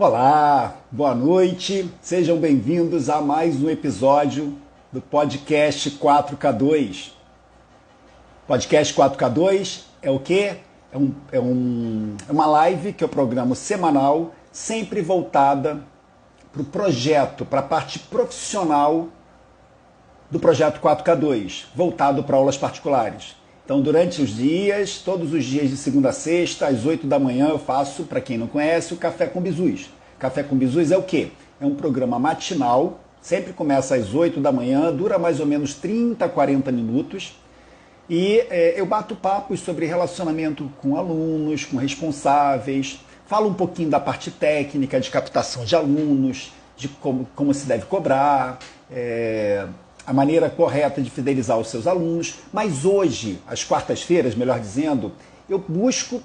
Olá, boa noite, sejam bem-vindos a mais um episódio do podcast 4K2. Podcast 4K2 é o quê? É uma live que eu programo semanal, sempre voltada para o projeto, para a parte profissional do projeto 4K2, voltado para aulas particulares. Então, durante os dias, todos os dias de segunda a sexta, às 8 da manhã, eu faço, para quem não conhece, o Café com Bizus. Café com Bizus é o quê? É um programa matinal, sempre começa às 8 da manhã, dura mais ou menos 30, 40 minutos, e eu bato papos sobre relacionamento com alunos, com responsáveis, falo um pouquinho da parte técnica, de captação de alunos, de como se deve cobrar, a maneira correta de fidelizar os seus alunos, mas hoje, às quartas-feiras, melhor dizendo, eu busco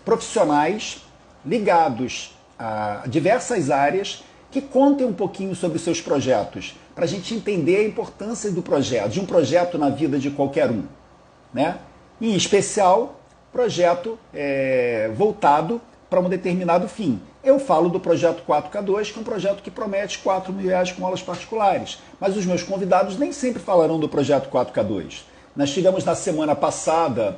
profissionais ligados a diversas áreas que contem um pouquinho sobre os seus projetos, para a gente entender a importância do projeto, de um projeto na vida de qualquer um, né? Em especial, projeto voltado para um determinado fim. Eu falo do projeto 4K2, que é um projeto que promete R$ 4.000 com aulas particulares. Mas os meus convidados nem sempre falarão do projeto 4K2. Nós tivemos na semana passada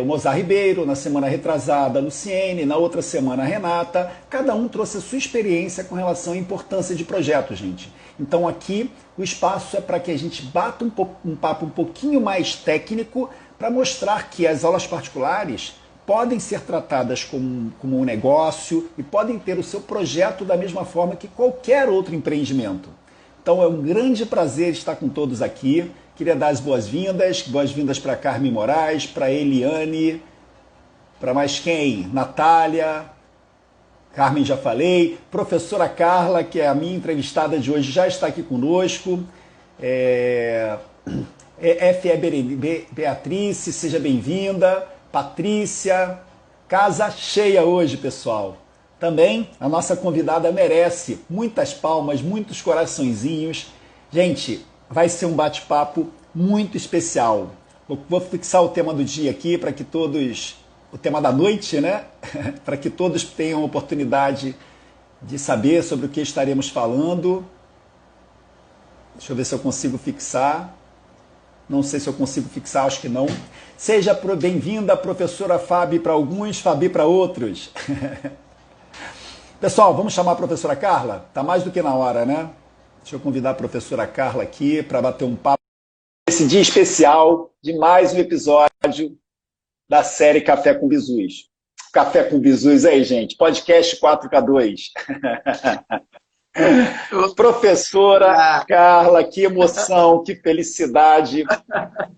o Mozart Ribeiro, na semana retrasada a Luciene, na outra semana a Renata. Cada um trouxe a sua experiência com relação à importância de projetos, gente. Então aqui o espaço é para que a gente bata um papo um pouquinho mais técnico para mostrar que as aulas particulares podem ser tratadas como um negócio e podem ter o seu projeto da mesma forma que qualquer outro empreendimento. Então é um grande prazer estar com todos aqui. Queria dar as boas-vindas para Carmen Moraes, para Eliane, para mais quem? Natália, Carmen já falei, professora Carla, que é a minha entrevistada de hoje, já está aqui conosco. Beatriz, seja bem-vinda. Patrícia, casa cheia hoje, pessoal. Também a nossa convidada merece muitas palmas, muitos coraçõezinhos. Gente, vai ser um bate-papo muito especial. Vou fixar o tema do dia aqui para que todos, o tema da noite, né? Para que todos tenham a oportunidade de saber sobre o que estaremos falando. Deixa eu ver se eu consigo fixar. Não sei se eu consigo fixar, acho que não. Seja bem-vinda, professora Fabi para alguns, Fabi para outros. Pessoal, vamos chamar a professora Carla? Está mais do que na hora, né? Deixa eu convidar a professora Carla aqui para bater um papo. Esse dia especial de mais um episódio da série Café com Bizus. Café com Bizus aí, gente. Podcast 4K2. Professora Carla, que emoção, que felicidade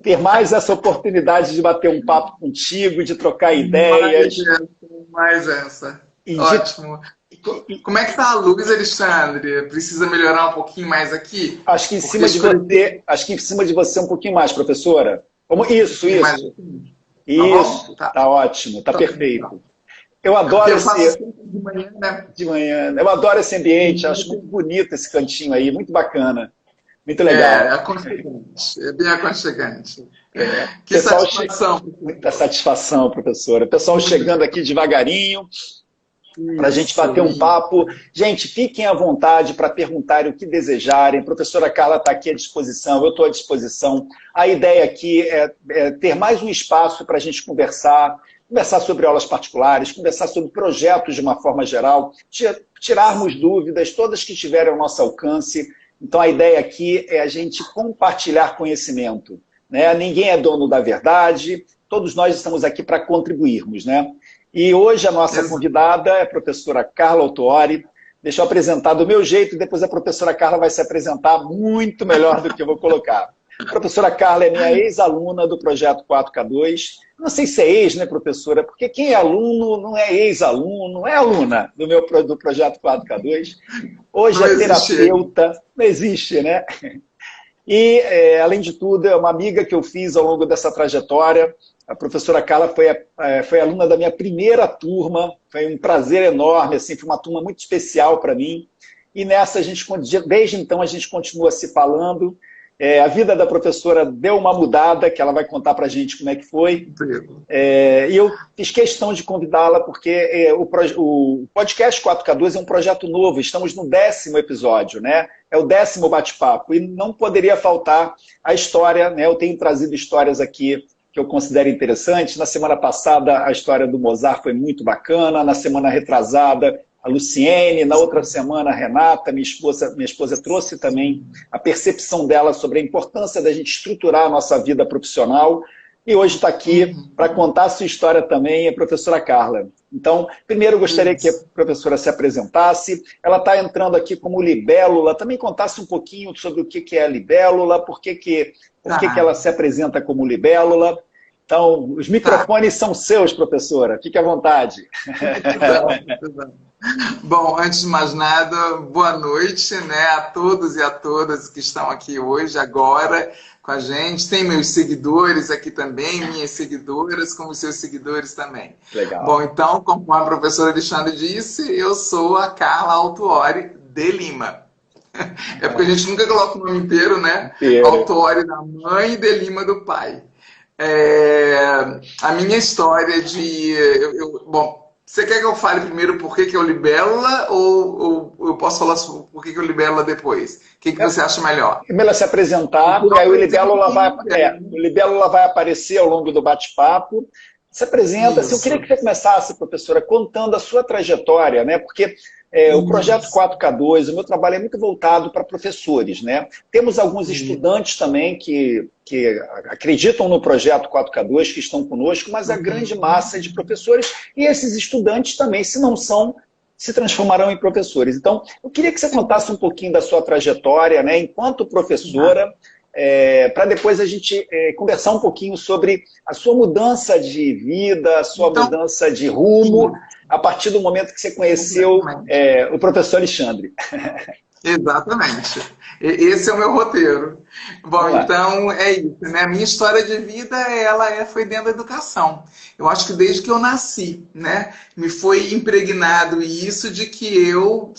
ter mais essa oportunidade de bater um papo contigo, de trocar ideias. Mais essa. Ótimo. Como é que tá a luz, Alexandre? Precisa melhorar um pouquinho mais aqui? Acho que em cima de você um pouquinho mais, professora. Isso. Isso, tá ótimo, tá perfeito. Eu adoro de manhã, né? De manhã. Eu adoro esse ambiente, acho muito bonito esse cantinho aí, muito bacana. Muito legal. É aconchegante, é bem aconchegante. Que satisfação. Muita satisfação, professora. O pessoal chegando aqui devagarinho, para a gente bater um papo. Gente, fiquem à vontade para perguntarem o que desejarem. A professora Carla está aqui à disposição, eu estou à disposição. A ideia aqui é ter mais um espaço para a gente conversar sobre aulas particulares, conversar sobre projetos de uma forma geral, tirarmos dúvidas, todas que tiverem ao nosso alcance. Então a ideia aqui é a gente compartilhar conhecimento, né? Ninguém é dono da verdade, todos nós estamos aqui para contribuirmos, né? E hoje a nossa convidada é a professora Carla Autuori. Deixa eu apresentar do meu jeito, e depois a professora Carla vai se apresentar muito melhor do que eu vou colocar. A professora Carla é minha ex-aluna do projeto 4K2. Não sei se é ex, né, professora? Porque quem é aluno não é ex-aluno, não é aluna do projeto 4K2. Hoje é terapeuta, não existe, né? E, além de tudo, é uma amiga que eu fiz ao longo dessa trajetória. A professora Carla foi aluna da minha primeira turma, foi um prazer enorme, assim, foi uma turma muito especial para mim. E nessa, desde então, a gente continua se falando. A vida da professora deu uma mudada, que ela vai contar para a gente como é que foi. E eu fiz questão de convidá-la, porque o podcast 4K2 é um projeto novo, estamos no 10º episódio, né? É o 10º bate-papo, e não poderia faltar a história, né? Eu tenho trazido histórias aqui que eu considero interessantes. Na semana passada, a história do Mozart foi muito bacana, na semana retrasada, a Luciene, na outra semana a Renata, minha esposa trouxe também a percepção dela sobre a importância da gente estruturar a nossa vida profissional, e hoje está aqui para contar a sua história também a professora Carla. Então, primeiro eu gostaria que a professora se apresentasse, ela está entrando aqui como libélula, também contasse um pouquinho sobre o que é a libélula, por que ela se apresenta como libélula. Então, os microfones são seus, professora, fique à vontade. Muito bom. Bom, antes de mais nada, boa noite, né, a todos e a todas que estão aqui hoje, agora, com a gente. Tem meus seguidores aqui também, minhas seguidoras, como seus seguidores também. Legal. Bom, então, como a professora Alexandre disse, eu sou a Carla Autuori de Lima. É porque a gente nunca coloca o nome inteiro, né? Autuori da mãe e de Lima do pai. A minha história de... Bom, você quer que eu fale primeiro por que eu libélula ou eu posso falar por que eu libélula depois? O que você acha melhor? Melhor se apresentar, porque aí o libélula vai aparecer ao longo do bate-papo. Se apresenta. Assim, eu queria que você começasse, professora, contando a sua trajetória, né? Porque o projeto 4K2, o meu trabalho é muito voltado para professores, né? Temos alguns estudantes também que acreditam no projeto 4K2, que estão conosco, mas a grande massa é de professores, e esses estudantes também, se não são, se transformarão em professores. Então, eu queria que você contasse um pouquinho da sua trajetória, né, enquanto professora, para depois a gente conversar um pouquinho sobre a sua mudança de vida, a sua mudança de rumo, a partir do momento que você conheceu o professor Alexandre. Exatamente. Esse é o meu roteiro. Bom, então é isso, né? A minha história de vida, foi dentro da educação. Eu acho que desde que eu nasci, né, me foi impregnado isso de que eu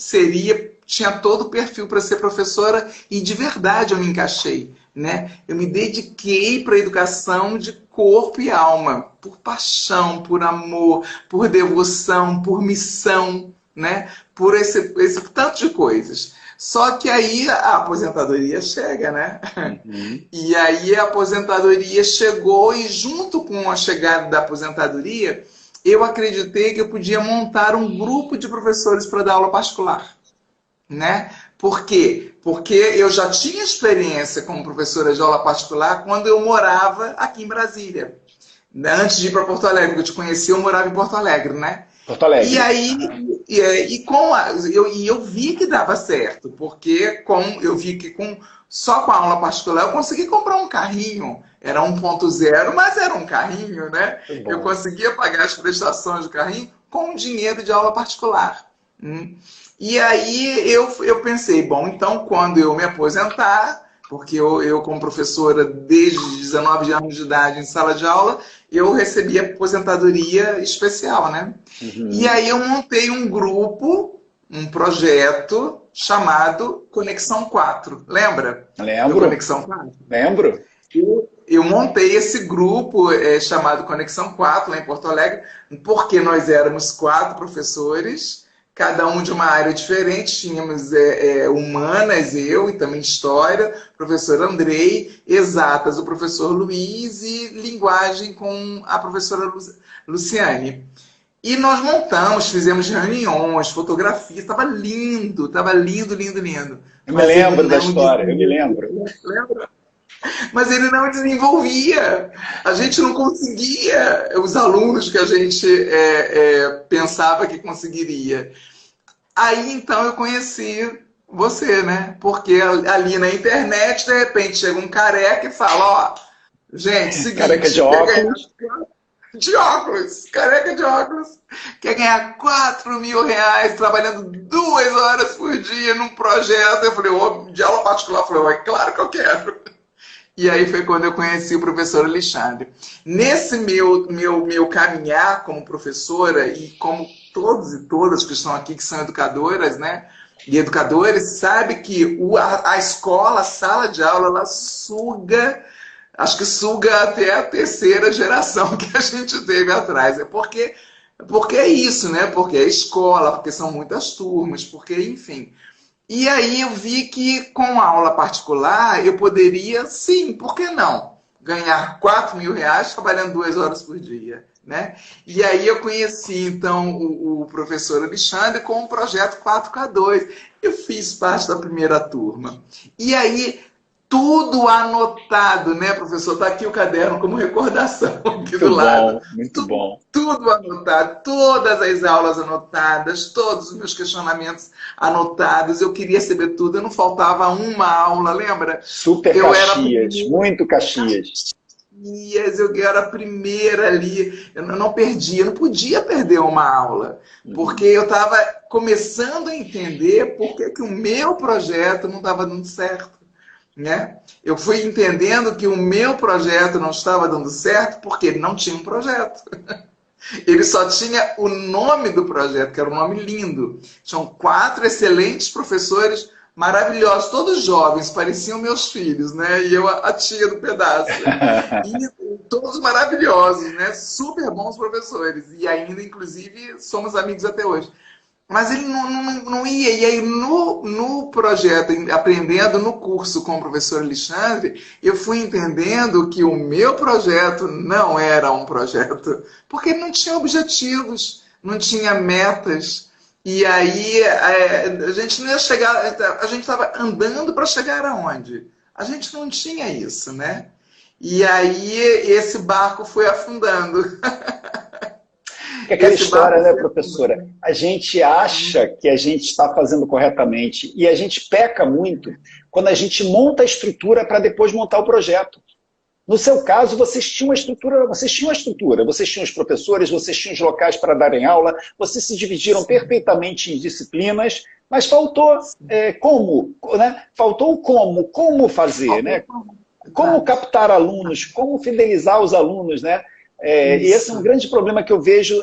tinha todo o perfil para ser professora, e de verdade eu me encaixei, né? Eu me dediquei para a educação de corpo e alma, por paixão, por amor, por devoção, por missão, né? Por esse tanto de coisas. Só que aí a aposentadoria chega, né? E aí a aposentadoria chegou, e junto com a chegada da aposentadoria, eu acreditei que eu podia montar um grupo de professores para dar aula particular, né? Por quê? Porque eu já tinha experiência como professora de aula particular quando eu morava aqui em Brasília. Antes de ir para Porto Alegre, que eu te conheci, eu morava em Porto Alegre, né? Porto Alegre. E aí, eu vi que dava certo, porque eu vi que só com a aula particular eu consegui comprar um carrinho. Era 1.0, mas era um carrinho, né? Eu conseguia pagar as prestações do carrinho com dinheiro de aula particular. E aí eu pensei, bom, então quando eu me aposentar, porque eu como professora desde 19 anos de idade em sala de aula, eu recebi aposentadoria especial, né? E aí eu montei um grupo, um projeto chamado Conexão 4. Lembra? Lembro. Conexão 4? Lembro. Eu montei esse grupo chamado Conexão 4 lá em Porto Alegre, porque nós éramos 4 professores, cada um de uma área diferente. Tínhamos humanas, eu, e também história, professor Andrei, exatas, o professor Luiz, e linguagem com a professora Luciane. E nós montamos, fizemos reuniões, fotografias, estava lindo, lindo, lindo. Eu me lembro da história, eu me lembro. Lembra? Mas ele não desenvolvia, a gente não conseguia os alunos que a gente pensava que conseguiria. Aí então eu conheci você, né? Porque ali na internet, de repente, chega um careca e fala, ó, gente, seguinte... Careca de óculos. Careca de óculos, quer ganhar R$4.000 trabalhando 2 horas por dia num projeto. Eu falei, de aula particular, eu falei, claro que eu quero. E aí foi quando eu conheci o professor Alexandre. Nesse meu caminhar como professora, e como todos e todas que estão aqui, que são educadoras, né? e educadores sabe que a escola, a sala de aula, ela suga, acho que suga até a terceira geração que a gente teve atrás. Porque é isso, né? Porque é escola, porque são muitas turmas, porque, enfim. E aí eu vi que com a aula particular eu poderia, sim, por que não? Ganhar R$ 4.000 trabalhando 2 horas por dia, né? E aí eu conheci, então, o professor Alexandre com o projeto 4K2. Eu fiz parte da primeira turma. E aí, tudo anotado, né, professor? Está aqui o caderno como recordação aqui do lado. Muito bom. Tudo anotado, todas as aulas anotadas, todos os meus questionamentos anotados. Eu queria saber tudo, eu não faltava uma aula, lembra? Super Caxias, muito Caxias. Eu era a primeira ali, eu não perdia, eu não podia perder uma aula, porque eu estava começando a entender por que o meu projeto não estava dando certo, né? Eu fui entendendo que o meu projeto não estava dando certo porque ele não tinha um projeto. Ele só tinha o nome do projeto, que era um nome lindo. Tinham 4 excelentes professores maravilhosos, todos jovens, pareciam meus filhos, né? E eu a tia do pedaço. E todos maravilhosos, né? Super bons professores. E ainda, inclusive, somos amigos até hoje. Mas ele não ia. E aí, no projeto, aprendendo no curso com o professor Alexandre, eu fui entendendo que o meu projeto não era um projeto, porque ele não tinha objetivos, não tinha metas. E aí, a gente não ia chegar, a gente estava andando para chegar aonde? A gente não tinha isso, né? E aí, esse barco foi afundando. Que aquela história, né, professora? A gente acha que a gente está fazendo corretamente e a gente peca muito quando a gente monta a estrutura para depois montar o projeto. No seu caso, vocês tinham a estrutura, vocês tinham os professores, vocês tinham os locais para darem aula, vocês se dividiram perfeitamente em disciplinas, mas faltou como, né? Faltou o como fazer, né? Como captar alunos, como fidelizar os alunos, né? E esse é um grande problema que eu vejo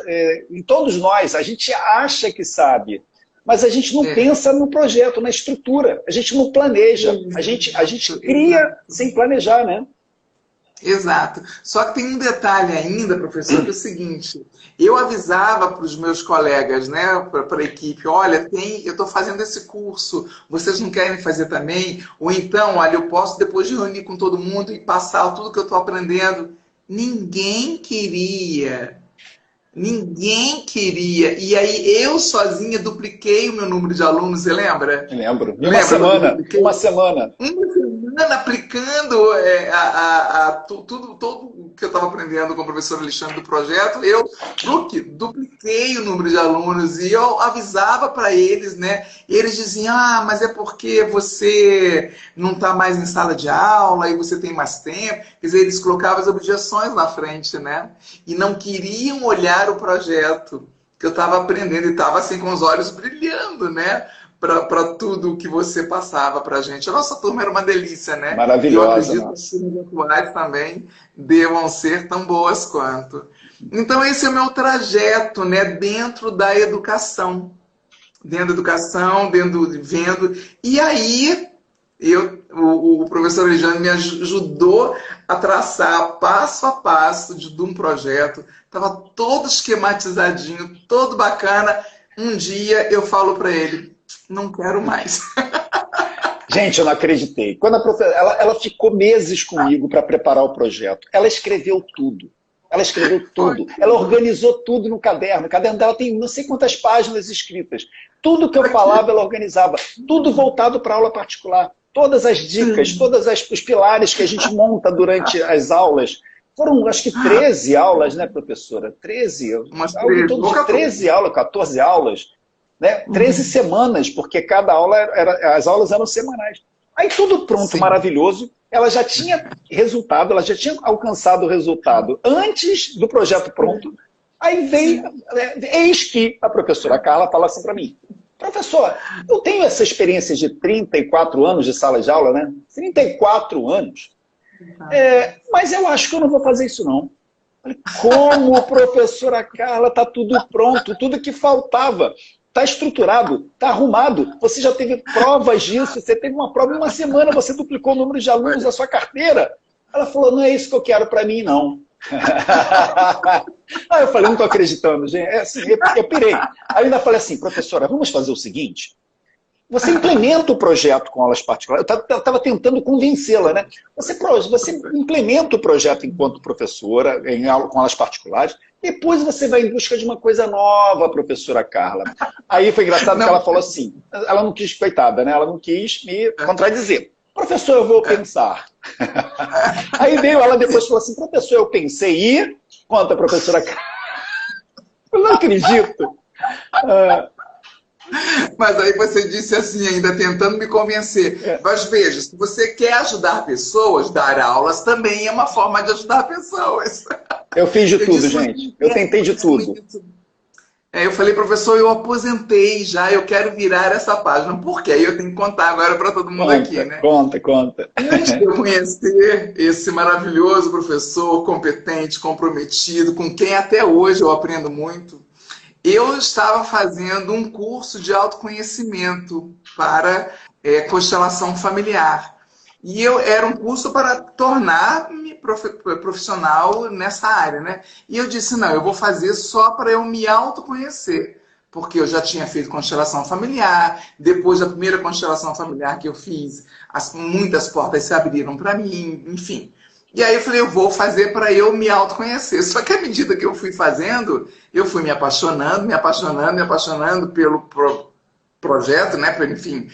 em todos nós. A gente acha que sabe, mas a gente não pensa no projeto, na estrutura. A gente não planeja. A gente cria sem planejar, né? Exato. Só que tem um detalhe ainda, professor, que é o seguinte. Eu avisava para os meus colegas, né, para a equipe, olha, eu estou fazendo esse curso, vocês não querem fazer também? Ou então, olha, eu posso depois de reunir com todo mundo e passar tudo que eu estou aprendendo. Ninguém queria. Ninguém queria. E aí eu sozinha dupliquei o meu número de alunos, você lembra? Eu lembro. Uma semana. Uma semana aplicando tudo que eu estava aprendendo com o professor Alexandre do projeto, eu dupliquei o número de alunos e eu avisava para eles, né? E eles diziam, mas é porque você não está mais em sala de aula e você tem mais tempo. Quer dizer, eles colocavam as objeções na frente, né? E não queriam olhar o projeto que eu estava aprendendo e estava assim com os olhos brilhando, né? Para tudo que você passava para a gente. A nossa turma era uma delícia, né? Maravilhosa. E eu acredito que as turmas atuais também devam ser tão boas quanto. Então, esse é o meu trajeto, né? Dentro da educação. Dentro da educação, vendo. E aí, o professor Alexandre me ajudou a traçar passo a passo de um projeto. Estava todo esquematizadinho, todo bacana. Um dia eu falo para ele, não quero mais. Gente, eu não acreditei. Quando a professora, ela ficou meses comigo para preparar o projeto. Ela escreveu tudo. Ela organizou tudo no caderno. O caderno dela tem não sei quantas páginas escritas. Tudo que eu falava, ela organizava. Tudo voltado para aula particular. Todas as dicas, todos os pilares que a gente monta durante as aulas. Foram, acho que 13 aulas, né, professora? 13? Algo em torno de 13 aulas, 14 aulas. Né? 13 semanas, porque cada aula as aulas eram semanais. Aí tudo pronto, maravilhoso. Ela já tinha resultado, ela já tinha alcançado o resultado antes do projeto pronto. Aí veio, eis que a professora Carla fala assim para mim, professor, eu tenho essa experiência de 34 anos de sala de aula, né? 34 anos. Mas eu acho que eu não vou fazer isso não. Falei, como, professora Carla, está tudo pronto, tudo que faltava. está estruturado, está arrumado, você já teve provas disso, você teve uma prova em uma semana, você duplicou o número de alunos da sua carteira. Ela falou, não é isso que eu quero para mim, não. Aí eu falei, não estou acreditando, gente. É assim, eu pirei. Aí eu ainda falei assim, professora, vamos fazer o seguinte, você implementa o projeto com aulas particulares. Eu estava tentando convencê-la, né? Você implementa o projeto enquanto professora, com aulas particulares, depois você vai em busca de uma coisa nova, professora Carla. Aí foi engraçado que ela falou assim, ela não quis, coitada, né? Ela não quis me contradizer. Professor, eu vou pensar. Aí veio ela depois e falou assim, professor, eu pensei e... Conta, professora Carla. Eu não acredito. Mas aí você disse assim, ainda tentando me convencer. Mas veja, se você quer ajudar pessoas, dar aulas também é uma forma de ajudar pessoas. Eu fiz de tudo, gente. Eu tentei de tudo. Eu falei, professor, eu aposentei já, eu quero virar essa página. Por quê? Aí eu tenho que contar agora para todo mundo aqui, né? Conta. Antes de eu conhecer esse maravilhoso professor, competente, comprometido, com quem até hoje eu aprendo muito, eu estava fazendo um curso de autoconhecimento para constelação familiar. E era um curso para tornar-me profissional nessa área, né? E eu disse, não, eu vou fazer só para eu me autoconhecer. Porque eu já tinha feito constelação familiar, depois da primeira constelação familiar que eu fiz, muitas portas se abriram para mim, enfim. E aí eu falei, eu vou fazer para eu me autoconhecer. Só que à medida que eu fui fazendo, eu fui me apaixonando pelo projeto, né? Enfim,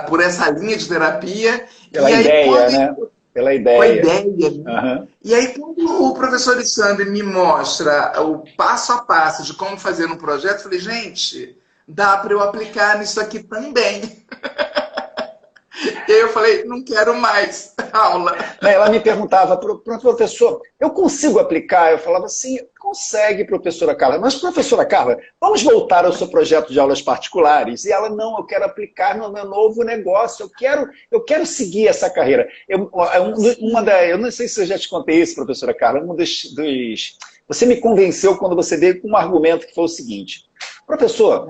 por essa linha de terapia. Pela ideia, né? Pela ideia. Com a ideia. Uhum. E aí, quando o professor Alexandre me mostra o passo a passo de como fazer um projeto, eu falei, gente, dá para eu aplicar nisso aqui também. E aí eu falei, não quero mais aula. Ela me perguntava, professor, eu consigo aplicar? Eu falava assim, consegue, professora Carla. Mas, professora Carla, vamos voltar ao seu projeto de aulas particulares? E ela, não, eu quero aplicar no meu novo negócio, eu quero seguir essa carreira. Eu não sei se eu já te contei isso, professora Carla, você me convenceu quando você veio com um argumento que foi o seguinte, professor,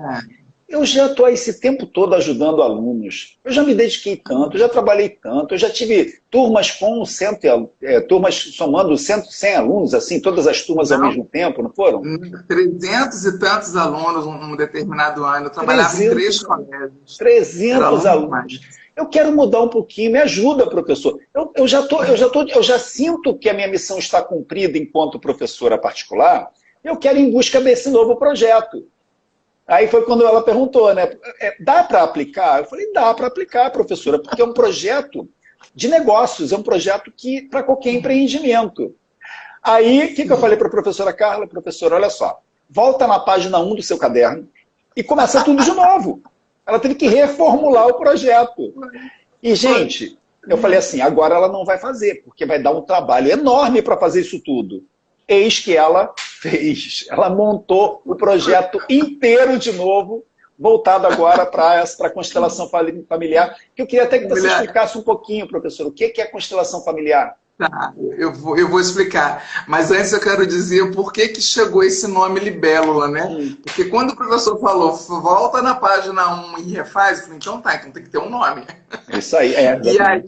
eu já estou esse tempo todo ajudando alunos, eu já me dediquei tanto, eu já trabalhei tanto, eu já tive turmas com turmas somando 100 alunos, assim, todas as turmas ao mesmo tempo, não foram? 300 e tantos alunos num determinado ano, eu trabalhava em 3 colégios. 300 alunos. Eu quero mudar um pouquinho, me ajuda, professor. Eu já sinto que a minha missão está cumprida enquanto professora particular, eu quero ir em busca desse novo projeto. Aí foi quando ela perguntou, né? Dá para aplicar? Eu falei, dá para aplicar, professora, porque é um projeto de negócios, é um projeto para qualquer empreendimento. Aí, o que eu falei para a professora Carla? Professora, olha só, volta na página 1 do seu caderno e começa tudo de novo. Ela teve que reformular o projeto. E, gente, eu falei assim, agora ela não vai fazer, porque vai dar um trabalho enorme para fazer isso tudo. Eis que ela fez. Ela montou o projeto inteiro de novo, voltado agora para a constelação familiar, que eu queria até que você explicasse um pouquinho, professor, o que é constelação familiar? Tá, eu vou explicar. Mas antes eu quero dizer por que chegou esse nome libélula, né? Porque quando o professor falou, volta na página 1 e refaz, eu falei, então tem que ter um nome. Isso aí, E aí,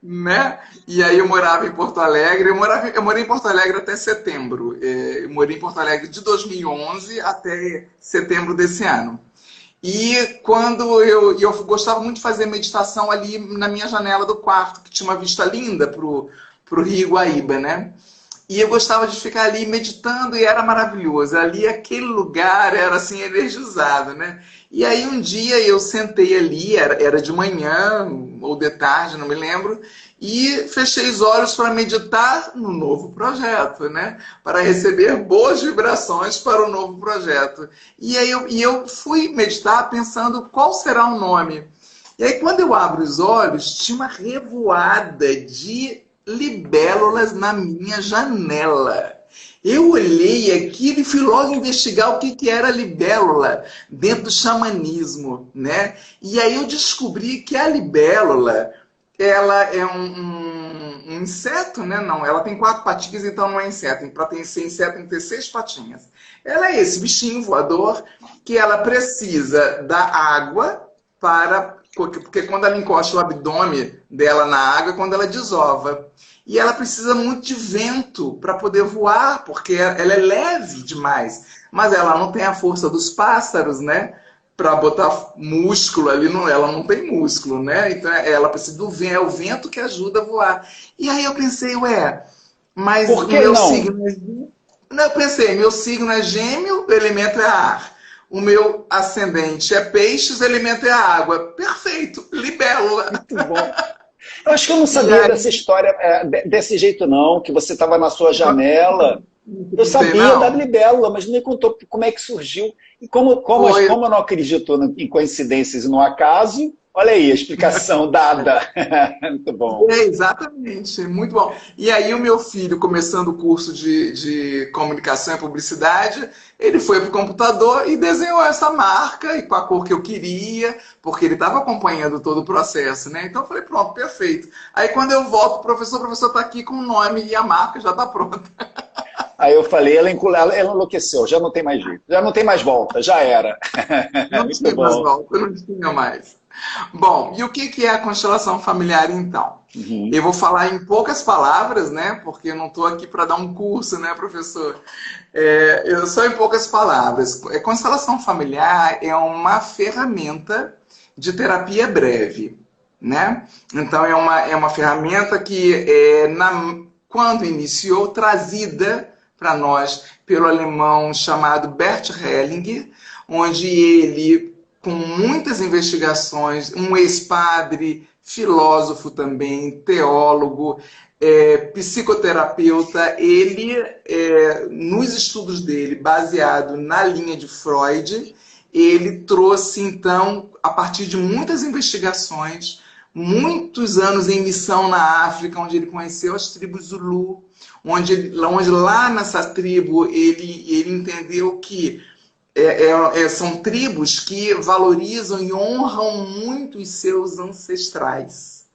né? E aí eu morava em Porto Alegre, eu morei em Porto Alegre até setembro. Eu morei em Porto Alegre de 2011 até setembro desse ano. E quando eu gostava muito de fazer meditação ali na minha janela do quarto, que tinha uma vista linda pro Rio Guaíba, né? E eu gostava de ficar ali meditando e era maravilhoso. Ali, aquele lugar era assim, energizado, né? E aí um dia eu sentei ali, era de manhã ou de tarde, não me lembro, e fechei os olhos para meditar no novo projeto, né? Para receber boas vibrações para o novo projeto. E aí eu fui meditar pensando qual será o nome. E aí quando eu abro os olhos, tinha uma revoada de libélulas na minha janela. Eu olhei aquilo e fui logo investigar o que era libélula dentro do xamanismo, né? E aí eu descobri que a libélula ela é um inseto, né? Não, ela tem 4 patinhas, então não é inseto. Para ser inseto tem que ter 6 patinhas. Ela é esse bichinho voador que ela precisa da água para... Porque quando ela encosta o abdômen dela na água é quando ela desova. E ela precisa muito de vento para poder voar, porque ela é leve demais. Mas ela não tem a força dos pássaros, né? Para botar músculo ali, ela não tem músculo, né? Então ela precisa do vento, é o vento que ajuda a voar. E aí eu pensei, ué, mas Por o que meu não? signo é gêmeo. Não, eu pensei, meu signo é gêmeo, o elemento é ar. O meu ascendente é peixes, o elemento é a água. Perfeito, libélula. Muito bom. Eu acho que eu não E sabia dessa história desse jeito, não, que você estava na sua janela. Eu não sei, sabia da não. libélula, mas não me contou como é que surgiu. E como Foi. eu não acredito em coincidências e no acaso, olha aí a explicação dada. Muito bom. É, exatamente, muito bom. E aí o meu filho, começando o curso de comunicação e publicidade, ele foi para o computador e desenhou essa marca e com a cor que eu queria, porque ele estava acompanhando todo o processo, né? Então eu falei, pronto, perfeito. Aí quando eu volto, o professor está aqui com o nome e a marca já está pronta. Aí eu falei, ela enlouqueceu, já não tem mais jeito, já não tem mais volta, já era. Não Muito tinha mais bom. volta, não tinha mais. Bom, e o que é a constelação familiar, então? Uhum. Eu vou falar em poucas palavras, né? Porque eu não estou aqui para dar um curso, né, professor? Eu só em poucas palavras. Constelação familiar é uma ferramenta de terapia breve, né? Então é uma ferramenta que quando iniciou, trazida para nós pelo alemão chamado Bert Hellinger, onde ele, com muitas investigações, um ex-padre, filósofo também, teólogo, psicoterapeuta, ele, nos estudos dele, baseado na linha de Freud, ele trouxe, então, a partir de muitas investigações, muitos anos em missão na África, onde ele conheceu as tribos Zulu, onde lá nessa tribo ele entendeu que são tribos que valorizam e honram muito os seus ancestrais,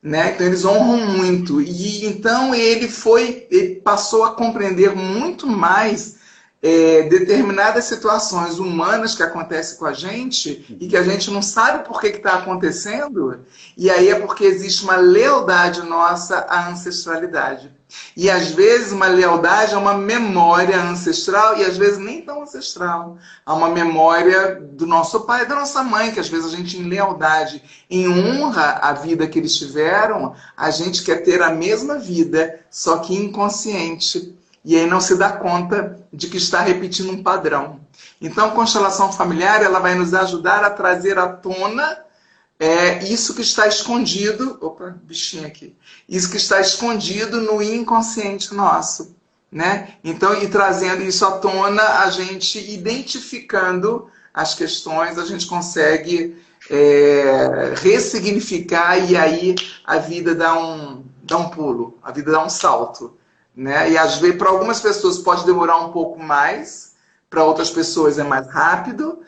né? Então eles honram muito. E então ele passou a compreender muito mais determinadas situações humanas que acontecem com a gente e que a gente não sabe por que está acontecendo, e aí é porque existe uma lealdade nossa à ancestralidade. E às vezes uma lealdade é uma memória ancestral e às vezes nem tão ancestral. Há uma memória do nosso pai e da nossa mãe, que às vezes a gente, em lealdade, em honra à vida que eles tiveram, a gente quer ter a mesma vida, só que inconsciente. E aí não se dá conta de que está repetindo um padrão. Então, a constelação familiar ela vai nos ajudar a trazer à tona isso que está escondido... Opa, bichinho aqui. Isso que está escondido no inconsciente nosso, né? Então, e trazendo isso à tona, a gente identificando as questões, a gente consegue ressignificar e aí a vida dá um pulo, a vida dá um salto. Né? E às vezes, para algumas pessoas pode demorar um pouco mais, para outras pessoas é mais rápido,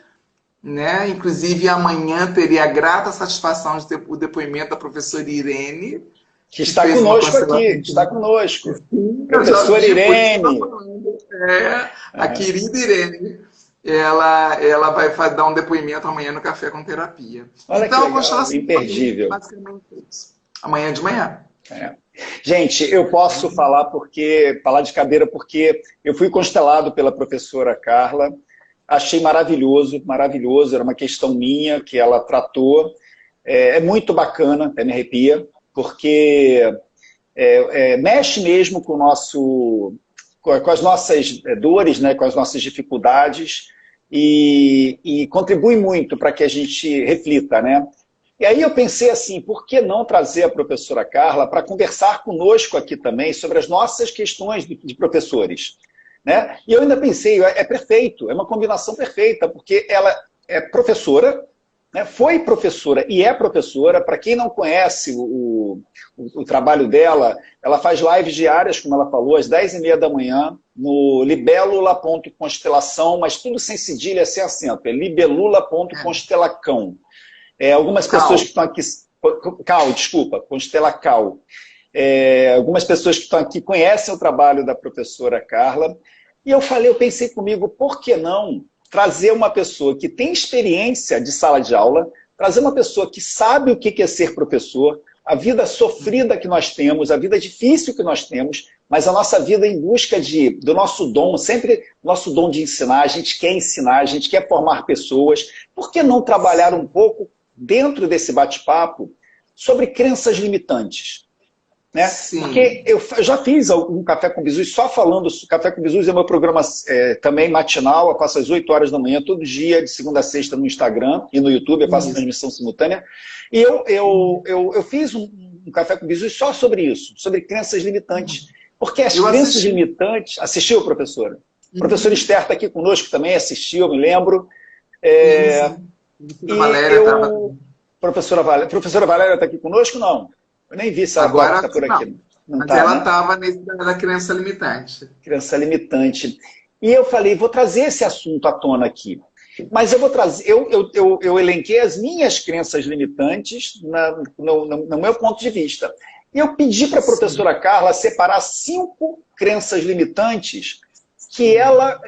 né? Inclusive amanhã teria a grata satisfação de ter o depoimento da professora Irene, Que está conosco aqui, que está conosco. Sim, Professora Irene. A querida Irene. Ela vai dar um depoimento amanhã no Café com Terapia. Olha então, que legal, imperdível. Basicamente isso. Amanhã de manhã. Gente, eu posso falar de cadeira porque eu fui constelado pela professora Carla, achei maravilhoso, maravilhoso, era uma questão minha que ela tratou, é muito bacana, até me arrepia, porque mexe mesmo com as nossas dores, né, com as nossas dificuldades e contribui muito para que a gente reflita, né? E aí eu pensei assim, por que não trazer a professora Carla para conversar conosco aqui também sobre as nossas questões de professores, né? E eu ainda pensei, é perfeito, é uma combinação perfeita, porque ela é professora, né? Foi professora e é professora. Para quem não conhece o trabalho dela, ela faz lives diárias, como ela falou, às 10h30 da manhã, no libélula.constelação, mas tudo sem cedilha, sem acento, é libélula.constelacão. Algumas pessoas que estão aqui... Cal, desculpa, Constela Cal. Algumas pessoas que estão aqui conhecem o trabalho da professora Carla. E eu pensei comigo, por que não trazer uma pessoa que tem experiência de sala de aula, trazer uma pessoa que sabe o que é ser professor, a vida sofrida que nós temos, a vida difícil que nós temos, mas a nossa vida em busca do nosso dom, sempre nosso dom de ensinar, a gente quer formar pessoas. Por que não trabalhar um pouco dentro desse bate-papo sobre crenças limitantes? Né? Porque eu já fiz um Café com Bizus só falando. Café com Bizus é meu programa também matinal, eu faço às 8 horas da manhã, todo dia, de segunda a sexta, no Instagram e no YouTube, eu faço transmissão simultânea. E eu fiz um Café com Bizus só sobre isso, sobre crenças limitantes. Porque as crenças limitantes... Assistiu, professora? A professora Esther está aqui conosco também, assistiu, eu me lembro. Professora Valéria está aqui conosco? Não. Eu nem vi se ela agora está por aqui. Não, mas tá, ela estava nesse da crença limitante. Crença limitante. E eu falei, vou trazer esse assunto à tona aqui. Mas eu vou trazer, eu elenquei as minhas crenças limitantes no meu ponto de vista. E eu pedi para a professora Carla separar 5 crenças limitantes que ela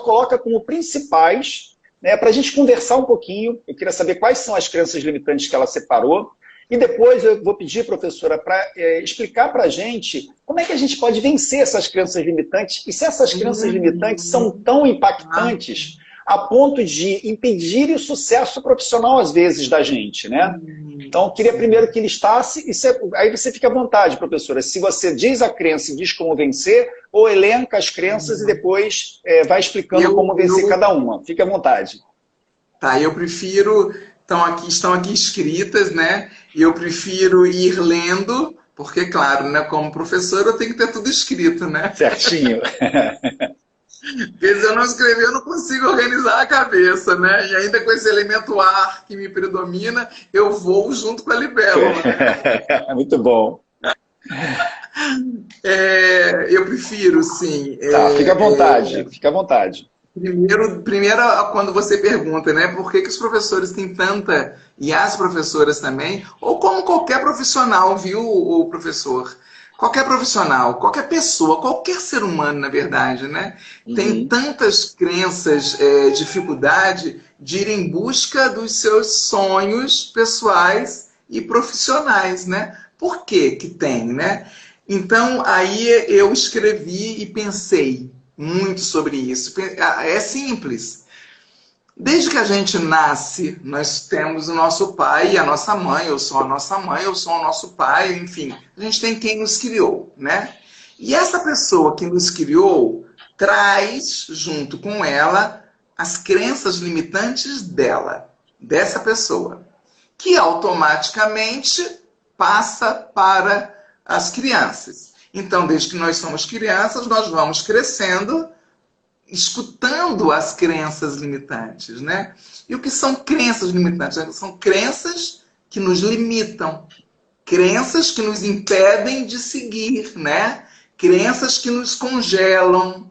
coloca como principais, né, para a gente conversar um pouquinho. Eu queria saber quais são as crenças limitantes que ela separou. E depois eu vou pedir, professora, para explicar para a gente como é que a gente pode vencer essas crenças limitantes e se essas crenças limitantes são tão impactantes a ponto de impedir o sucesso profissional, às vezes, da gente, né? Então, eu queria primeiro que listasse, aí você fica à vontade, professora, se você diz a crença e diz como vencer, ou elenca as crenças e depois vai explicando como vencer cada uma. Fique à vontade. Tá, eu prefiro... Estão aqui escritas, né? E eu prefiro ir lendo, porque, claro, né, como professor eu tenho que ter tudo escrito, né? Certinho. Porque se eu não escrever, eu não consigo organizar a cabeça, né? E ainda com esse elemento ar que me predomina, eu vou junto com a libélula. Né? Muito bom. Eu prefiro, sim. Tá, fica à vontade, fica à vontade. Primeiro, quando você pergunta, né, por que os professores têm tanta, e as professoras também, ou como qualquer profissional, viu, o professor? Qualquer profissional, qualquer pessoa, qualquer ser humano, na verdade, né, tem tantas crenças, dificuldade de ir em busca dos seus sonhos pessoais e profissionais, né? Por que que tem, né? Então, aí eu escrevi e pensei muito sobre isso. É simples. Desde que a gente nasce, nós temos o nosso pai e a nossa mãe. Eu sou a nossa mãe, eu sou o nosso pai, enfim. A gente tem quem nos criou, né? E essa pessoa que nos criou traz, junto com ela, as crenças limitantes dessa pessoa, que automaticamente passa para as crianças. Então, desde que nós somos crianças, nós vamos crescendo, escutando as crenças limitantes, né? E o que são crenças limitantes? São crenças que nos limitam, crenças que nos impedem de seguir, né? Crenças que nos congelam.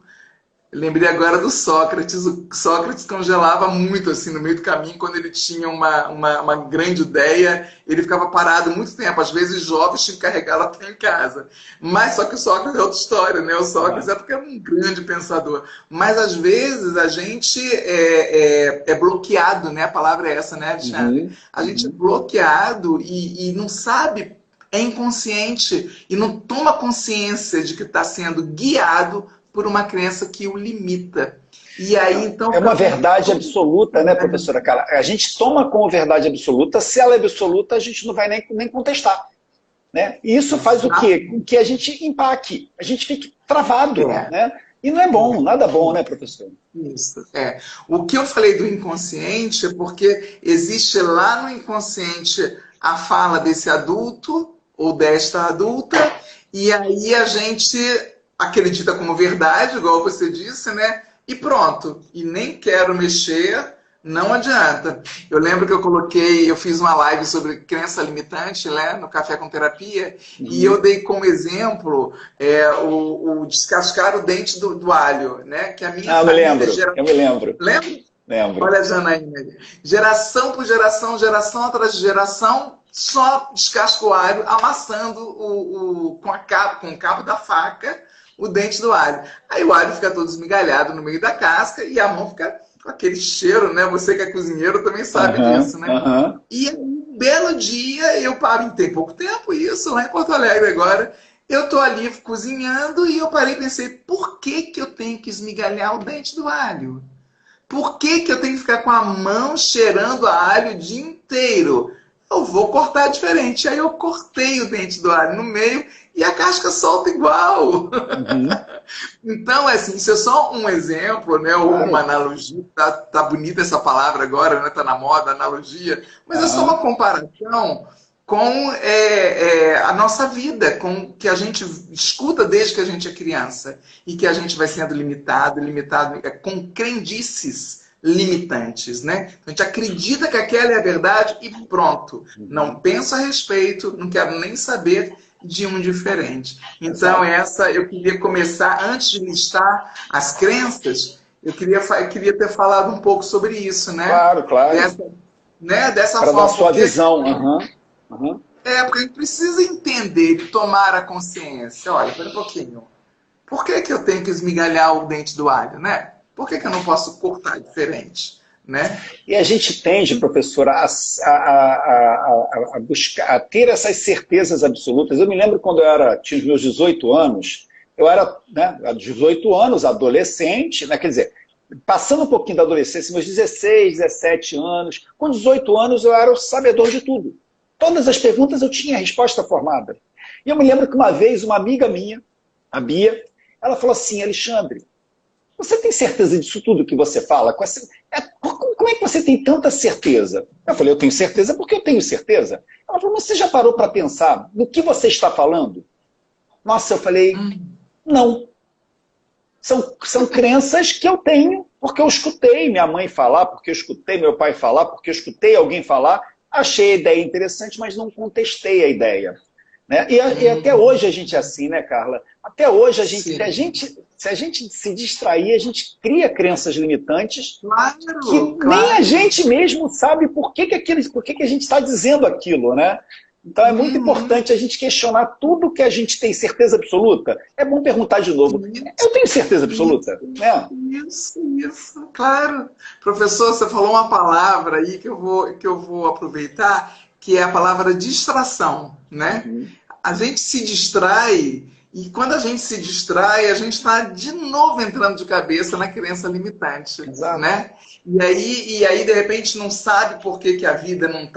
Eu lembrei agora do Sócrates. O Sócrates congelava muito assim no meio do caminho quando ele tinha uma grande ideia. Ele ficava parado muito tempo. Às vezes jovens tinham que carregá-lo até em casa. Mas só que o Sócrates é outra história, né? O Sócrates é porque é um grande pensador. Mas às vezes a gente é bloqueado, né? A palavra é essa, né, Alexandre? A gente é bloqueado e não sabe, é inconsciente e não toma consciência de que está sendo guiado por uma crença que o limita. E aí, então, é uma verdade absoluta, né, professora Carla? A gente toma como verdade absoluta, se ela é absoluta, a gente não vai nem contestar. Né? E isso faz o quê? Com que a gente empaque, a gente fique travado. Né? E não é bom, nada bom, né, professor? Isso, O que eu falei do inconsciente é porque existe lá no inconsciente a fala desse adulto ou desta adulta, e aí a gente acredita como verdade, igual você disse, né? E pronto. E nem quero mexer, não adianta. Eu lembro que eu fiz uma live sobre crença limitante, né, no Café com Terapia, e eu dei como exemplo o descascar o dente do alho, né? Que a minha família eu me lembro. Lembra? Lembro. Olha a Janaína. Geração por geração, geração atrás de geração, só descasco o alho, amassando com o cabo da faca o dente do alho. Aí o alho fica todo esmigalhado no meio da casca e a mão fica com aquele cheiro, né? Você que é cozinheiro também sabe disso, né? E aí, um belo dia, eu paro, tem pouco tempo isso, lá em Porto Alegre agora, eu tô ali cozinhando e eu parei e pensei, por que que eu tenho que esmigalhar o dente do alho? Por que que eu tenho que ficar com a mão cheirando a alho o dia inteiro? Eu vou cortar diferente. Aí eu cortei o dente do alho no meio e a casca solta igual. Uhum. Então, assim, isso é só um exemplo, né? Ou uma analogia. Tá bonita essa palavra agora, né? Tá na moda, analogia. Mas é só uma comparação com a nossa vida, com o que a gente escuta desde que a gente é criança. E que a gente vai sendo limitado com crendices limitantes, né? A gente acredita que aquela é a verdade e pronto. Não penso a respeito, não quero nem saber de um diferente. Então, eu queria começar, antes de listar as crenças, eu queria ter falado um pouco sobre isso, né? Claro. Dessa forma. Para dar sua visão. Porque a gente precisa entender e tomar a consciência. Olha, espera um pouquinho. Por que que eu tenho que esmigalhar o dente do alho, né? Por que que eu não posso cortar diferente? Né? E a gente tende, professora, a buscar, a ter essas certezas absolutas. Eu me lembro quando tinha os meus 18 anos, eu era, né, 18 anos, adolescente, né, quer dizer, passando um pouquinho da adolescência, meus 16, 17 anos, com 18 anos eu era o sabedor de tudo. Todas as perguntas eu tinha a resposta formada. E eu me lembro que uma vez uma amiga minha, a Bia, ela falou assim, Alexandre, você tem certeza disso tudo que você fala? Como é que você tem tanta certeza? Eu falei, eu tenho certeza porque eu tenho certeza. Ela falou, mas você já parou para pensar no que você está falando? Nossa, eu falei, não. São crenças que eu tenho porque eu escutei minha mãe falar, porque eu escutei meu pai falar, porque eu escutei alguém falar, achei a ideia interessante, mas não contestei a ideia. Né? E até hoje a gente é assim, né, Carla? Até hoje, se a gente se distrair, a gente cria crenças limitantes que nem a gente mesmo sabe por que a gente está dizendo aquilo, né? Então é muito importante a gente questionar tudo que a gente tem certeza absoluta. É bom perguntar de novo. Eu tenho certeza absoluta? Né? Isso, claro. Professor, você falou uma palavra aí que eu vou aproveitar, que é a palavra distração, né? A gente se distrai, e quando a gente se distrai, a gente está de novo entrando de cabeça na crença limitante. Exato. Né? E aí, de repente, não sabe por que a vida não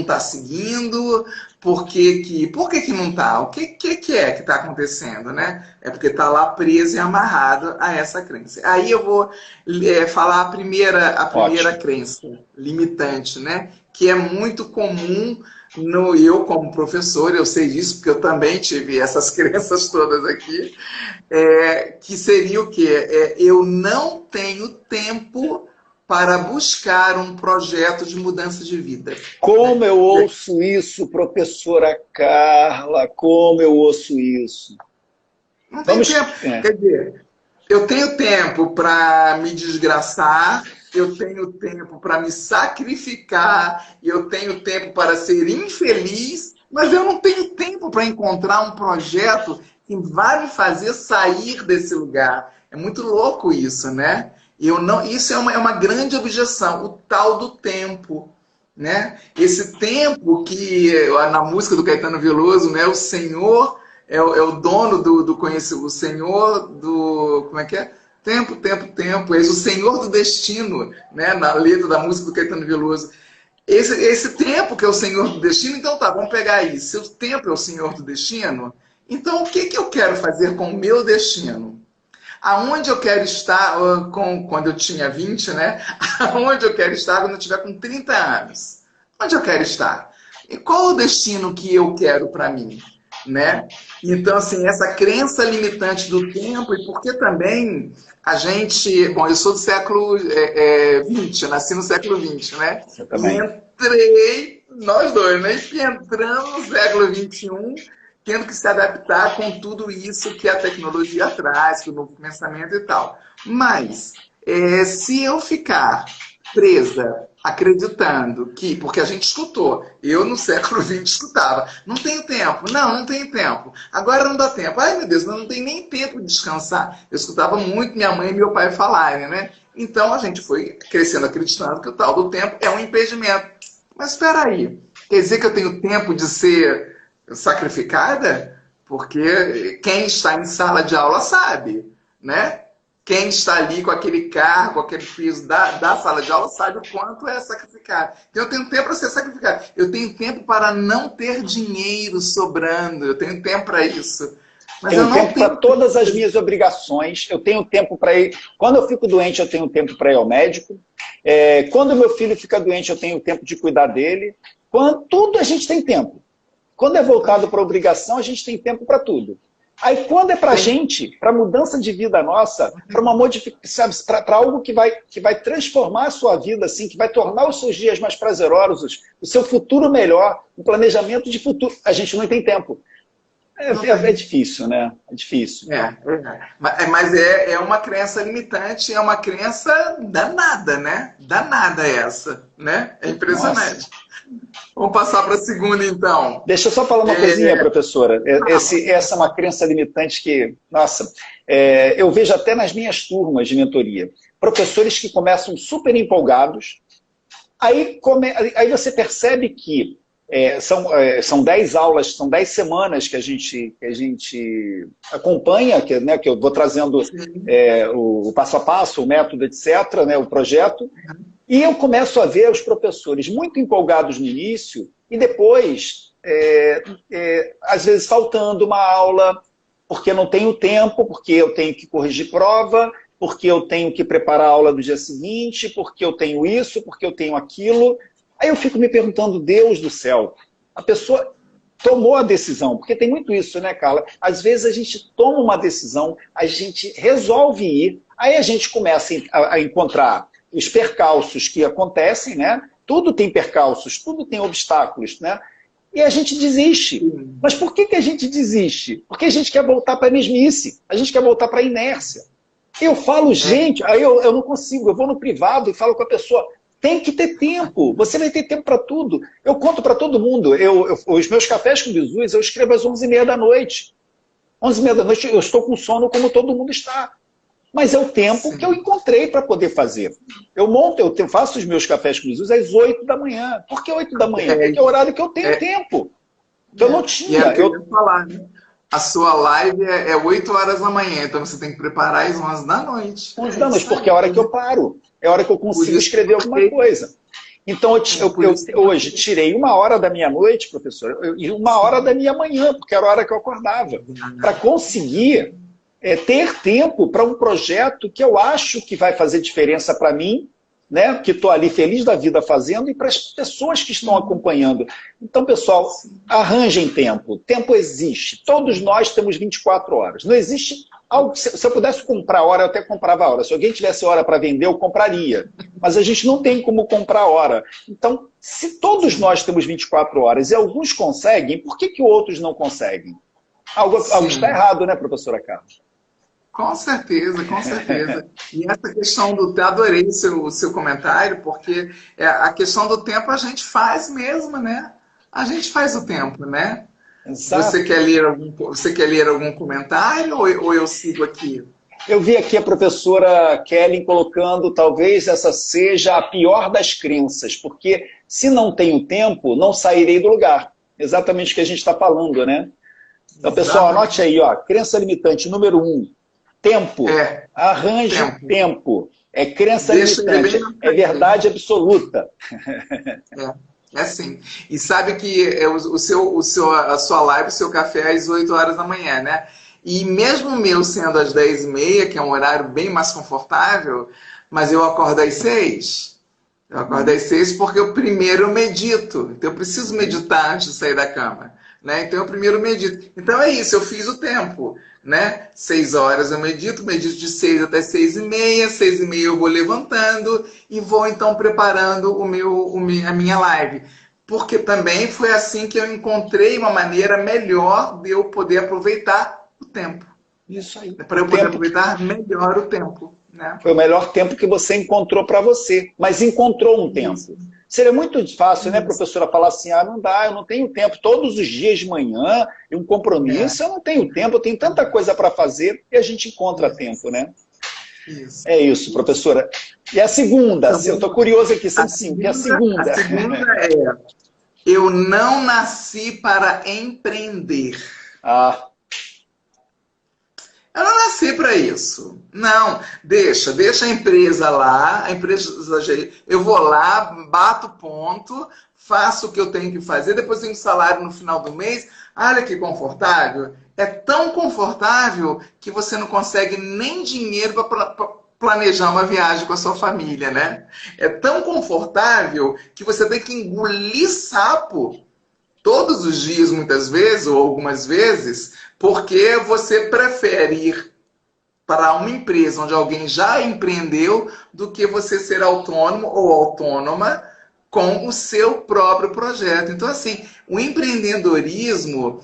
tá seguindo, por que não tá, o que é que está acontecendo, né? É porque está lá preso e amarrado a essa crença. Aí eu vou falar a primeira crença limitante, né? Que é muito comum eu, como professor, eu sei disso, porque eu também tive essas crenças todas aqui, que seria o quê? Eu não tenho tempo para buscar um projeto de mudança de vida. Como eu ouço isso, professora Carla, como eu ouço isso. Não tem tempo. Quer dizer, eu tenho tempo para me desgraçar, eu tenho tempo para me sacrificar, eu tenho tempo para ser infeliz, mas eu não tenho tempo para encontrar um projeto que vai me fazer sair desse lugar. É muito louco isso, né? Isso é uma grande objeção, o tal do tempo. Né? Esse tempo que, na música do Caetano Veloso, né, o Senhor é o dono do conhecimento, o Senhor do... Como é que é? Tempo, o Senhor do destino, né? Na letra da música do Caetano Veloso. Esse tempo que é o Senhor do destino, então tá, vamos pegar aí. Se o tempo é o Senhor do destino, então o que eu quero fazer com o meu destino? Aonde eu quero estar quando eu tinha 20, né? Aonde eu quero estar quando eu tiver com 30 anos? Onde eu quero estar? E qual o destino que eu quero para mim? Né? Então, assim, essa crença limitante do tempo, e porque também a gente... Bom, eu sou do século XX, eu nasci no século XX, né? E nós dois, né? E entramos no século XXI, tendo que se adaptar com tudo isso que a tecnologia traz, com o novo pensamento e tal. Mas, se eu ficar presa acreditando que, porque a gente escutou, eu no século XX escutava, não tenho tempo, não tenho tempo, agora não dá tempo, ai meu Deus, não tem nem tempo de descansar. Eu escutava muito minha mãe e meu pai falarem, né? Então a gente foi crescendo acreditando que o tal do tempo é um impedimento. Mas espera aí, quer dizer que eu tenho tempo de ser sacrificada? Porque quem está em sala de aula sabe, né? Quem está ali com aquele cargo, aquele peso da sala de aula, sabe o quanto é sacrificado. Então, eu tenho tempo para ser sacrificado. Eu tenho tempo para não ter dinheiro sobrando. Eu tenho tempo para isso. Mas tenho eu não tempo tenho para todas as minhas obrigações. Eu tenho tempo para ir... Quando eu fico doente, eu tenho tempo para ir ao médico. Quando meu filho fica doente, eu tenho tempo de cuidar dele. Tudo a gente tem tempo. Quando é voltado para obrigação, a gente tem tempo para tudo. Aí quando é para a gente, para mudança de vida nossa, para uma modificação, para algo que vai transformar a sua vida, assim, que vai tornar os seus dias mais prazerosos, o seu futuro melhor, um planejamento de futuro, a gente não tem tempo. É difícil, né? É difícil. Mas é uma crença limitante, é uma crença danada, né? Danada essa, né? É impressionante. Nossa. Vamos passar para a segunda, então. Deixa eu só falar uma coisinha, professora. Essa é uma crença limitante que, nossa, eu vejo até nas minhas turmas de mentoria. Professores que começam super empolgados, aí você percebe que são 10 aulas, são 10 semanas que a gente acompanha, que eu vou trazendo o passo a passo, o método, etc., né, o projeto. E eu começo a ver os professores muito empolgados no início e depois, às vezes, faltando uma aula, porque eu não tenho tempo, porque eu tenho que corrigir prova, porque eu tenho que preparar a aula do dia seguinte, porque eu tenho isso, porque eu tenho aquilo. Aí eu fico me perguntando, Deus do céu, a pessoa tomou a decisão, porque tem muito isso, né, Carla? Às vezes a gente toma uma decisão, a gente resolve ir, aí a gente começa a encontrar os percalços que acontecem, né? Tudo tem percalços, tudo tem obstáculos, né? E a gente desiste. Mas por que a gente desiste? Porque a gente quer voltar para a mesmice, a gente quer voltar para a inércia. Eu falo, gente, aí eu não consigo, eu vou no privado e falo com a pessoa, tem que ter tempo, você vai ter tempo para tudo. Eu conto para todo mundo, os meus cafés com bizus eu escrevo às 11h30 da noite. 11h30 da noite eu estou com sono como todo mundo está. Mas é o tempo que eu encontrei para poder fazer. Eu faço os meus cafés com Jesus às 8 da manhã. Por que 8 da manhã? Porque é o horário que eu tenho tempo. Que eu não tinha. Eu ia falar, né? A sua live é 8 horas da manhã, então você tem que preparar às 11 da noite. 11 da noite, porque é a hora que eu paro. É a hora que eu consigo escrever alguma coisa. Então, eu hoje tirei 1 hora da minha noite, professor, e 1 hora da minha manhã, porque era a hora que eu acordava. Para conseguir ter tempo para um projeto que eu acho que vai fazer diferença para mim, né? Que estou ali feliz da vida fazendo, e para as pessoas que estão acompanhando. Então, pessoal, arranjem tempo. Tempo existe. Todos nós temos 24 horas. Não existe algo... Se eu pudesse comprar hora, eu até comprava hora. Se alguém tivesse hora para vender, eu compraria. Mas a gente não tem como comprar hora. Então, se todos nós temos 24 horas e alguns conseguem, por que outros não conseguem? Algo está errado, né, professora Carla? Com certeza, com certeza. E essa questão do... Adorei o seu comentário, porque a questão do tempo a gente faz mesmo, né? A gente faz o tempo, né? Exato. Você quer ler algum comentário ou eu sigo aqui? Eu vi aqui a professora Kellen colocando, talvez essa seja a pior das crenças, porque se não tenho tempo, não sairei do lugar. Exatamente o que a gente está falando, né? Então, pessoal, anote aí, ó, crença limitante número 1. Tempo. Arranje tempo. É crença limitante. É verdade absoluta. É assim. E sabe que a sua live, o seu café é às 8 horas da manhã, né? E mesmo o meu sendo às 10h30, que é um horário bem mais confortável, mas eu acordo às 6. Eu acordo às 6 porque eu primeiro medito. Então eu preciso meditar antes de sair da cama. Né? Então eu primeiro medito. Então é isso, eu fiz o tempo. Né? 6 horas eu medito de 6 até 6h30, 6h30 eu vou levantando e vou então preparando a minha live. Porque também foi assim que eu encontrei uma maneira melhor de eu poder aproveitar o tempo. Isso aí. Para eu poder aproveitar melhor o tempo. né? Foi o melhor tempo que você encontrou para você, mas encontrou um tempo. Seria muito fácil, né, professora, falar assim, ah, não dá, eu não tenho tempo, todos os dias de manhã, um compromisso, eu não tenho tempo, eu tenho tanta coisa para fazer, e a gente encontra tempo, né? Isso. É isso, professora. E a segunda, eu estou curioso aqui, são cinco, e a segunda? A segunda é, eu não nasci para empreender. Ah, Eu não nasci para isso. Não, deixa a empresa lá, eu vou lá, bato ponto, faço o que eu tenho que fazer, depois tenho um salário no final do mês. Olha que confortável. É tão confortável que você não consegue nem dinheiro para planejar uma viagem com a sua família, né? É tão confortável que você tem que engolir sapo todos os dias, muitas vezes, ou algumas vezes, porque você prefere ir para uma empresa onde alguém já empreendeu do que você ser autônomo ou autônoma com o seu próprio projeto. Então, assim, o empreendedorismo,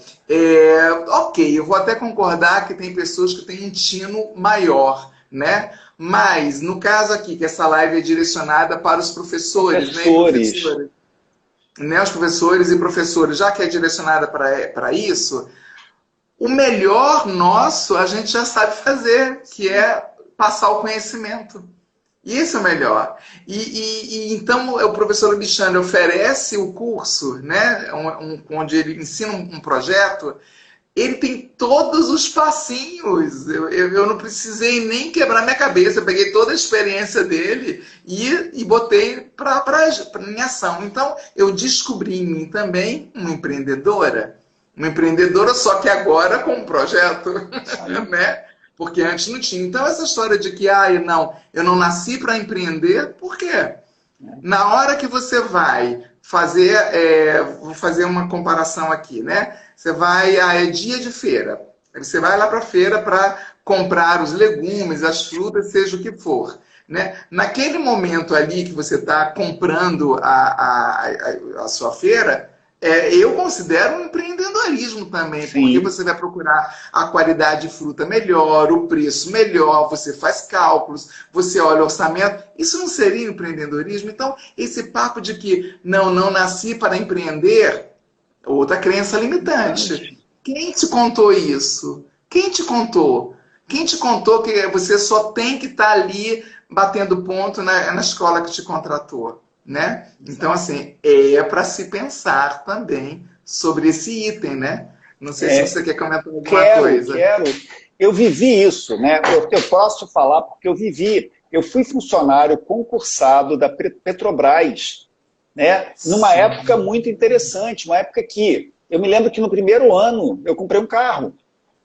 ok, eu vou até concordar que tem pessoas que têm um tino maior, né? Mas, no caso aqui, que essa live é direcionada para os professores, né? Os professores e professores, já que é direcionada para isso, o melhor nosso a gente já sabe fazer, que é passar o conhecimento. Isso é o melhor. Então o professor Alexandre oferece o curso, né, onde ele ensina um projeto. Ele tem todos os passinhos. Eu não precisei nem quebrar minha cabeça. Eu peguei toda a experiência dele e botei em ação. Então, eu descobri em mim também uma empreendedora. Uma empreendedora, só que agora com um projeto. Né? Porque antes não tinha. Então, essa história de que eu não nasci para empreender, por quê? Na hora que você vai fazer, vou fazer uma comparação aqui, né? Você vai, é dia de feira. Você vai lá para a feira para comprar os legumes, as frutas, seja o que for. Né? Naquele momento ali que você está comprando a sua feira, eu considero um empreendedorismo também, sim, porque você vai procurar a qualidade de fruta melhor, o preço melhor, você faz cálculos, você olha o orçamento. Isso não seria empreendedorismo? Então, esse papo de que não nasci para empreender, outra crença limitante. Quem te contou isso? Quem te contou? Quem te contou que você só tem que estar ali batendo ponto na escola que te contratou? Né? Então, assim, é para se pensar também sobre esse item, né? Não sei se você quer comentar alguma coisa. Quero. Eu vivi isso, né? Eu posso falar porque eu vivi. Eu fui funcionário concursado da Petrobras, né? Numa época muito interessante, uma época que eu me lembro que no primeiro ano eu comprei um carro.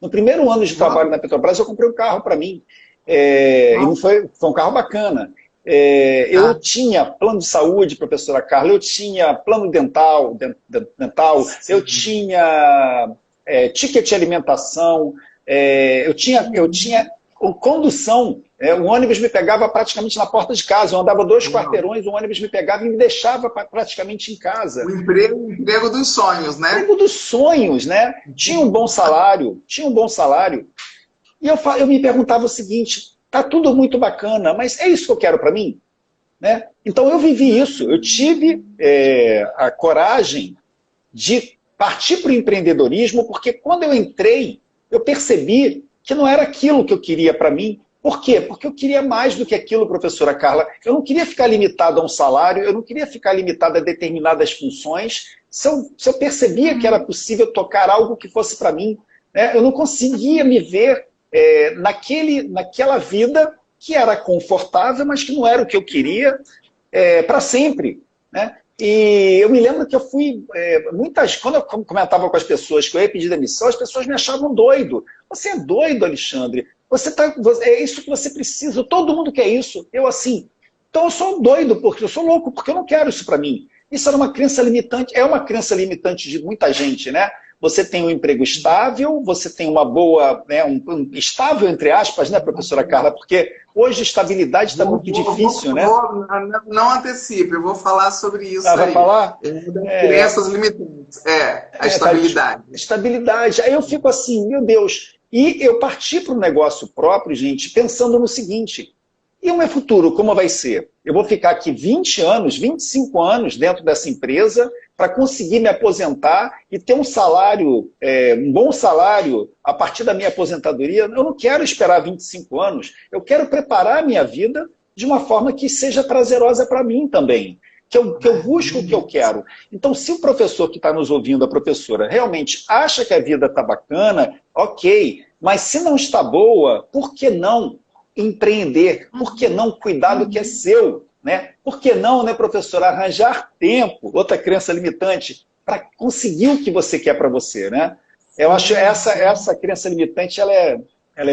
No primeiro ano de trabalho na Petrobras eu comprei um carro para mim. E não foi um carro bacana. Eu tinha plano de saúde, professora Carla, eu tinha plano dental, eu tinha ticket de alimentação, eu tinha condução. O ônibus me pegava praticamente na porta de casa. Eu andava 2 quarteirões, o ônibus me pegava e me deixava praticamente em casa. O emprego dos sonhos, né? Emprego dos sonhos, né? Tinha um bom salário. E eu me perguntava o seguinte: tá tudo muito bacana, mas é isso que eu quero para mim? Né? Então eu vivi isso. Eu tive a coragem de partir para o empreendedorismo, porque quando eu entrei, eu percebi que não era aquilo que eu queria para mim. Por quê? Porque eu queria mais do que aquilo, professora Carla. Eu não queria ficar limitado a um salário, eu não queria ficar limitado a determinadas funções. Se eu percebia que era possível tocar algo que fosse para mim, né? Eu não conseguia me ver naquela vida que era confortável, mas que não era o que eu queria para sempre. Né? E eu me lembro que eu fui... quando eu comentava com as pessoas que eu ia pedir demissão, as pessoas me achavam doido. Você é doido, Alexandre? É isso que você precisa, todo mundo quer isso. Eu assim, então eu sou doido, porque eu sou louco, porque eu não quero isso para mim. Isso era uma crença limitante, é uma crença limitante de muita gente, né? Você tem um emprego estável, você tem uma boa, né, estável entre aspas, né, professora Carla? Porque hoje a estabilidade está muito difícil, né? Não antecipe, eu vou falar sobre isso aí. Vai falar? Crenças limitantes, a estabilidade. Estabilidade. Aí eu fico assim, meu Deus. E eu parti para um negócio próprio, gente, pensando no seguinte: E o meu futuro, como vai ser? Eu vou ficar aqui 20 anos, 25 anos dentro dessa empresa para conseguir me aposentar e ter um salário, um bom salário a partir da minha aposentadoria. Eu não quero esperar 25 anos, eu quero preparar a minha vida de uma forma que seja prazerosa para mim também, que eu busque o que eu quero. Então, se o professor que está nos ouvindo, a professora, realmente acha que a vida está bacana, ok, mas se não está boa, por que não empreender? Por que não cuidar do que é seu? Né? Por que não, né, professor, arranjar tempo, outra crença limitante, para conseguir o que você quer para você? Né? Eu acho essa crença limitante, ela é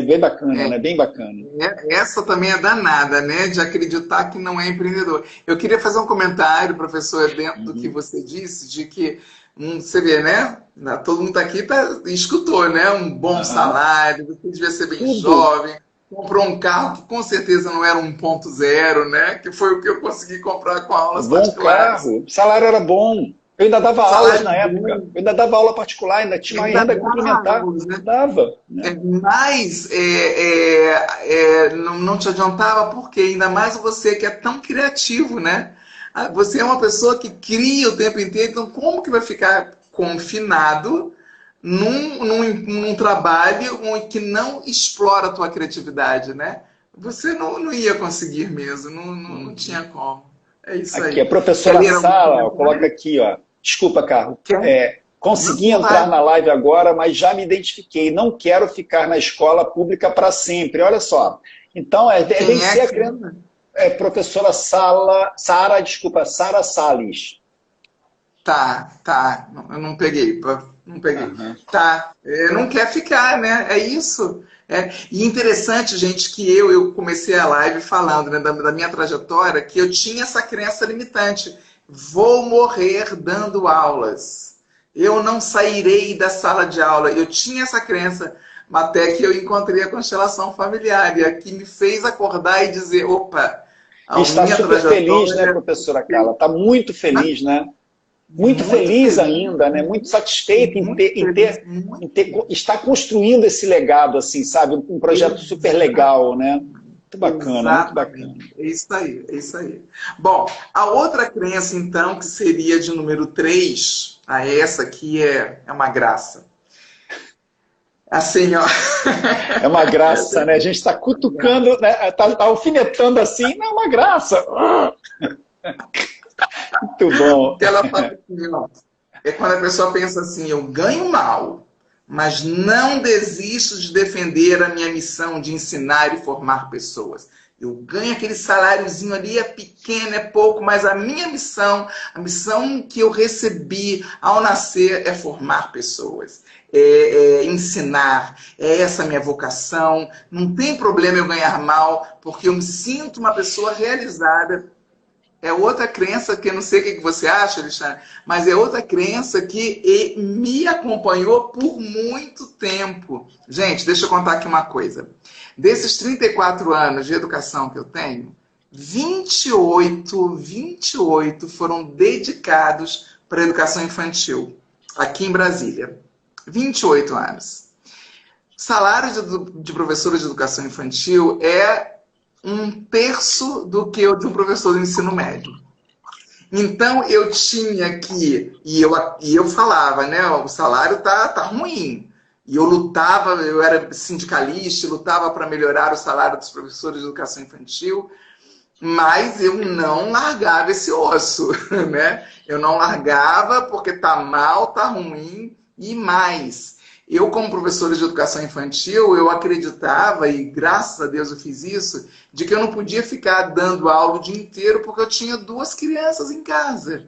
bem bacana, né? Bem bacana. Essa também é danada, né? De acreditar que não é empreendedor. Eu queria fazer um comentário, professor, dentro do que você disse, de que, você vê, né? Todo mundo aqui escutou, né? Um bom salário, você devia ser bem jovem, comprou um carro que com certeza não era 1.0, né? Que foi o que eu consegui comprar com aulas particulares. Bom carro, o salário era bom. Eu ainda dava aulas na época. Eu ainda dava aula particular, ainda tinha uma renda complementar. Né? Dava. Né? Mas não te adiantava, porque ainda mais você que é tão criativo, né? Você é uma pessoa que cria o tempo inteiro, então como que vai ficar confinado num trabalho que não explora a tua criatividade, né? Você não ia conseguir mesmo, não tinha como. É isso aí. Aqui, a professora Sala, coloca aqui, ó. Desculpa, Carlos. Consegui entrar na live agora, mas já me identifiquei. Não quero ficar na escola pública para sempre. Olha só. Então, deve ser a crença. Professora Sara Salles. Tá. Eu não peguei. Não peguei. Uhum. Tá. Não quer ficar, né? É isso. E interessante, gente, que eu comecei a live falando, né, da minha trajetória, que eu tinha essa crença limitante. Vou morrer dando aulas. Eu não sairei da sala de aula. Eu tinha essa crença, até que eu encontrei a constelação familiar, que me fez acordar e dizer, opa, a está minha super feliz, né, professora Carla? Está muito feliz, né? Muito feliz ainda, né? Muito satisfeito em estar construindo esse legado, assim, sabe? Um projeto super legal, né? Muito bacana, muito bacana. É isso aí. Bom, a outra crença, então, que seria de número 3, essa aqui é uma graça. Assim, ó. É uma graça, né? A gente está cutucando, né? Tá alfinetando assim, não é uma graça. Muito bom. Ela fala assim, ó, quando a pessoa pensa assim, eu ganho mal, mas não desisto de defender a minha missão de ensinar e formar pessoas. Eu ganho aquele saláriozinho ali, é pequeno, é pouco, mas a minha missão, a missão que eu recebi ao nascer é formar pessoas, é ensinar, é essa a minha vocação. Não tem problema eu ganhar mal, porque eu me sinto uma pessoa realizada. É outra crença que eu não sei o que você acha, Alexandre, mas é outra crença que me acompanhou por muito tempo. Gente, deixa eu contar aqui uma coisa. Desses 34 anos de educação que eu tenho, 28 foram dedicados para a educação infantil, aqui em Brasília. 28 anos. O salário de professora de educação infantil é 1/3 do que o de um professor do ensino médio. Então, eu tinha que... E eu falava, né? O salário tá ruim. E eu lutava, eu era sindicalista, lutava para melhorar o salário dos professores de educação infantil, mas eu não largava esse osso, né? Eu não largava porque tá mal, tá ruim e mais. Eu, como professora de educação infantil, eu acreditava, e graças a Deus eu fiz isso, de que eu não podia ficar dando aula o dia inteiro porque eu tinha 2 crianças em casa.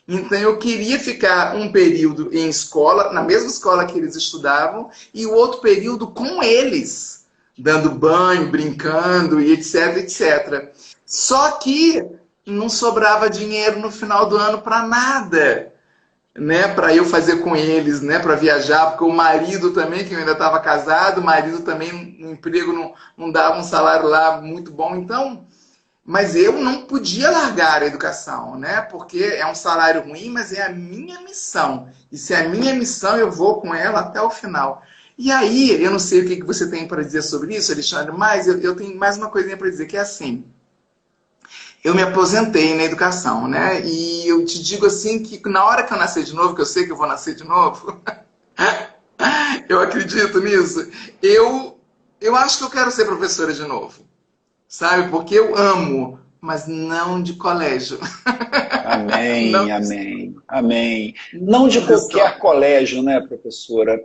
Então eu queria ficar um período em escola, na mesma escola que eles estudavam, e o outro período com eles, dando banho, brincando e etc, etc. Só que não sobrava dinheiro no final do ano para nada, né, para eu fazer com eles, né, para viajar, porque o marido também, que eu ainda estava casado, o marido também, no emprego, não dava um salário lá muito bom, então, mas eu não podia largar a educação, né, porque é um salário ruim, mas é a minha missão, e se é a minha missão, eu vou com ela até o final. E aí, eu não sei o que você tem para dizer sobre isso, Alexandre, mas eu tenho mais uma coisinha para dizer, que é assim, eu me aposentei na educação, né? E eu te digo assim que na hora que eu nascer de novo, que eu sei que eu vou nascer de novo, eu acredito nisso, eu acho que eu quero ser professora de novo, sabe? Porque eu amo, mas não de colégio. Não, Amém, amém, amém. Não de qualquer colégio, né, professora?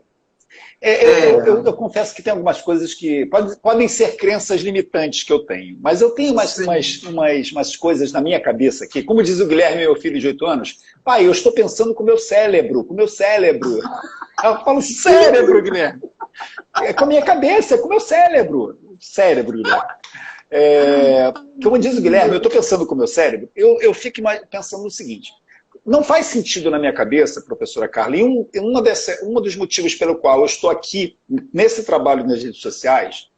Eu confesso que tem algumas coisas que podem ser crenças limitantes que eu tenho, mas eu tenho umas coisas na minha cabeça que, como diz o Guilherme, meu filho de 8 anos, pai, eu estou pensando com o meu cérebro, com o meu cérebro. Eu falo, cérebro, Guilherme. É com a minha cabeça, é com o meu cérebro. Cérebro, Guilherme. Como diz o Guilherme, eu estou pensando com o meu cérebro, eu fico pensando no seguinte, não faz sentido na minha cabeça, professora Carla, e um dos motivos pelo qual eu estou aqui, nesse trabalho nas redes sociais,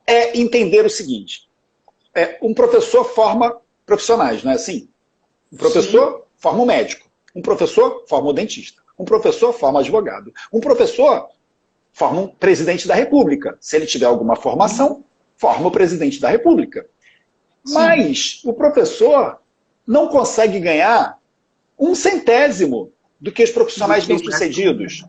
é entender o seguinte, um professor forma profissionais, não é assim? Um professor forma um médico, um professor forma um dentista, um professor forma advogado, um professor forma um presidente da República, se ele tiver alguma formação, forma o presidente da República. Mas o professor não consegue ganhar 1/100º do que os profissionais bem-sucedidos.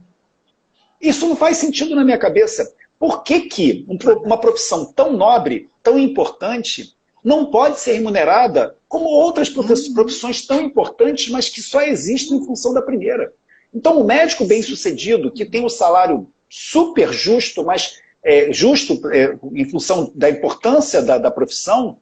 Isso não faz sentido na minha cabeça. Por que uma profissão tão nobre, tão importante, não pode ser remunerada como outras profissões tão importantes, mas que só existem em função da primeira? Então, o médico bem-sucedido, que tem um salário super justo, mas em função da importância da profissão,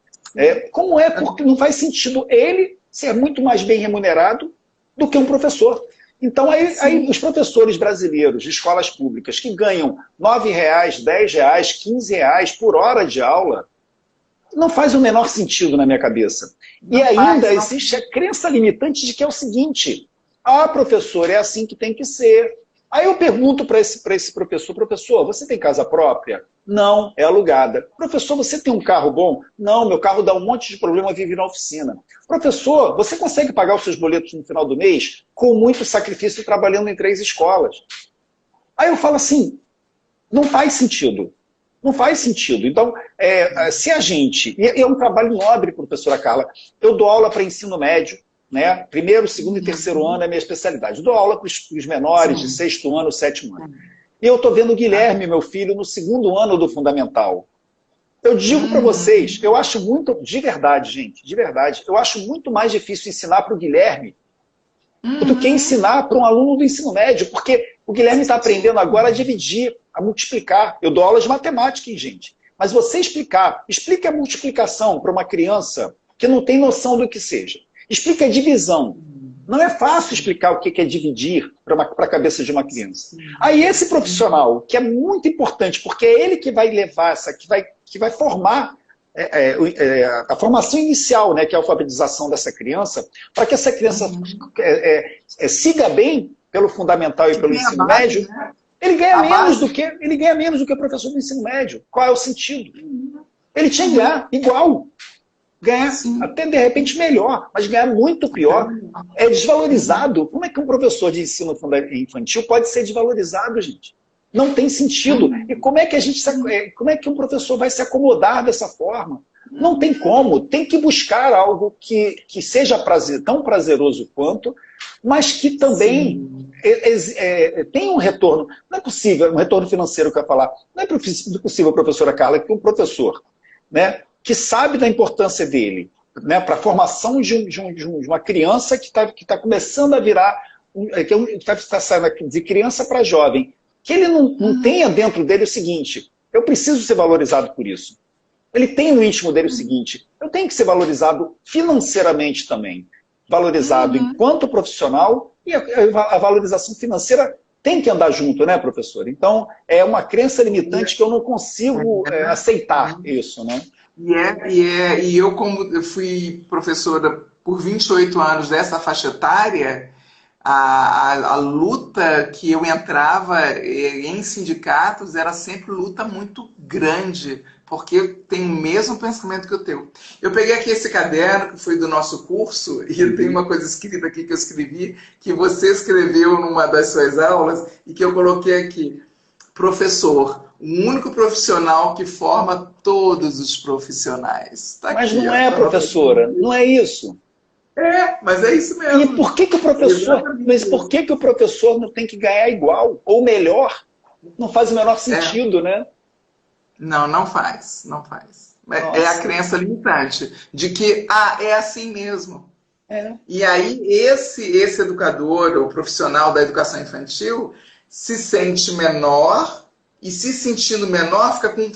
como é? Porque não faz sentido ele ser muito mais bem remunerado do que um professor. Então, aí os professores brasileiros de escolas públicas que ganham R$ 9,00, R$ 10,00, R$ 15,00 por hora de aula, não faz o menor sentido na minha cabeça. E ainda existe a crença limitante de que é o seguinte, professor, é assim que tem que ser. Aí eu pergunto para esse professor, você tem casa própria? Não, é alugada. Professor, você tem um carro bom? Não, meu carro dá um monte de problema, vive na oficina. Professor, você consegue pagar os seus boletos no final do mês com muito sacrifício trabalhando em 3 escolas? Aí eu falo assim, não faz sentido. Não faz sentido. Então, se a gente... E é um trabalho nobre, professora Carla. Eu dou aula para ensino médio, né? 1º, 2º e 3º ano é a minha especialidade. Dou aula para os menores de 6º ano, 7º ano. E eu estou vendo o Guilherme, meu filho, no 2º ano do fundamental. Eu digo para vocês, eu acho muito, de verdade, gente, de verdade, eu acho muito mais difícil ensinar para o Guilherme do que ensinar para um aluno do ensino médio, porque o Guilherme está aprendendo agora a dividir, a multiplicar. Eu dou aula de matemática, hein, gente? Mas você explique a multiplicação para uma criança que não tem noção do que seja. Explica a divisão. Não é fácil explicar o que é dividir para a cabeça de uma criança. Aí esse profissional, que é muito importante, porque é ele que vai levar que vai formar a formação inicial, né, que é a alfabetização dessa criança, para que essa criança siga bem pelo fundamental e pelo ensino médio, ele ganha menos do que o professor do ensino médio. Qual é o sentido? Ele tinha que ganhar igual. Ganhar até de repente melhor, mas ganhar muito pior. É desvalorizado. Como é que um professor de ensino infantil pode ser desvalorizado, gente? Não tem sentido. E como é que um professor vai se acomodar dessa forma? Não tem como. Tem que buscar algo que seja tão prazeroso quanto, mas que também tem um retorno. Não é possível, um retorno financeiro que eu ia falar. Não é possível, professora Carla, que um professor, né, que sabe da importância dele, né, para a formação de uma criança que está começando a virar, que está saindo de criança para jovem, que ele não tenha dentro dele o seguinte, eu preciso ser valorizado por isso. Ele tem no íntimo dele o seguinte, eu tenho que ser valorizado financeiramente também, valorizado enquanto profissional, e a valorização financeira tem que andar junto, né, professor? Então, é uma crença limitante que eu não consigo aceitar isso, né? E eu, como eu fui professora por 28 anos dessa faixa etária, a luta que eu entrava em sindicatos era sempre luta muito grande, porque eu tenho o mesmo pensamento que o teu. Eu peguei aqui esse caderno, que foi do nosso curso, e tem uma coisa escrita aqui que eu escrevi, que você escreveu numa das suas aulas, e que eu coloquei aqui. professor, o único profissional que forma todos os profissionais. Tá mas aqui, não é, professora, não é isso. Mas é isso mesmo. E por que que o professor, mas por que que o professor não tem que ganhar igual ou melhor? Não faz o menor sentido, né? Não, não faz, não faz. É a crença limitante de que, é assim mesmo. E aí, esse educador ou profissional da educação infantil se sente menor e, se sentindo menor, fica com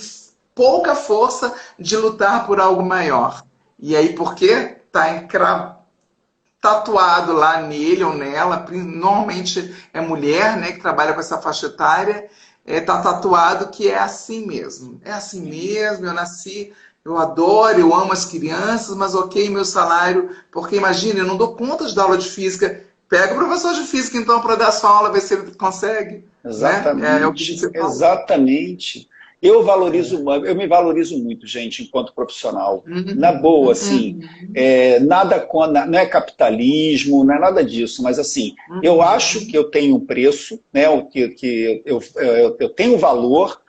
pouca força de lutar por algo maior. E aí, por quê? Está tatuado lá nele ou nela, normalmente é mulher, né, que trabalha com essa faixa etária, está tatuado que é assim mesmo. É assim mesmo, eu nasci, eu adoro, eu amo as crianças, mas ok, meu salário, porque imagina, eu não dou conta de dar aula de física. Pega o professor de física, então, para dar sua aula, ver se ele consegue. Exatamente, né? É o que você fala. Exatamente. Eu me valorizo muito, gente, enquanto profissional. Na boa, assim, nada não é capitalismo, não é nada disso, mas assim, eu acho que eu tenho um preço, né, que eu tenho valor,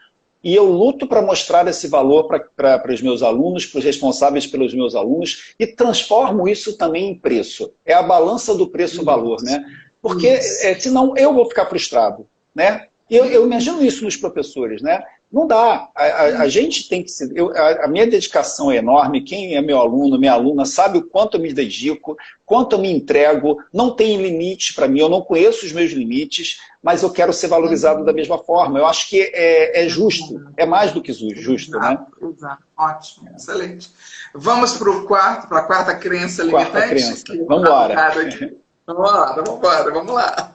e eu luto para mostrar esse valor para os meus alunos, para os responsáveis pelos meus alunos, e transformo isso também em preço. É a balança do preço-valor, né? Porque senão eu vou ficar frustrado, né? Eu imagino isso nos professores, né? Não dá. A gente tem que ser... A minha dedicação é enorme. Quem é meu aluno, minha aluna, sabe o quanto eu me dedico, quanto eu me entrego. Não tem limite para mim, eu não conheço os meus limites, mas eu quero ser valorizado da mesma forma. Eu acho que é justo, é mais do que justo, né? Exato. Ótimo, excelente. Vamos para a quarta crença limitante? Quarta crença. Vamos embora. Vamos lá.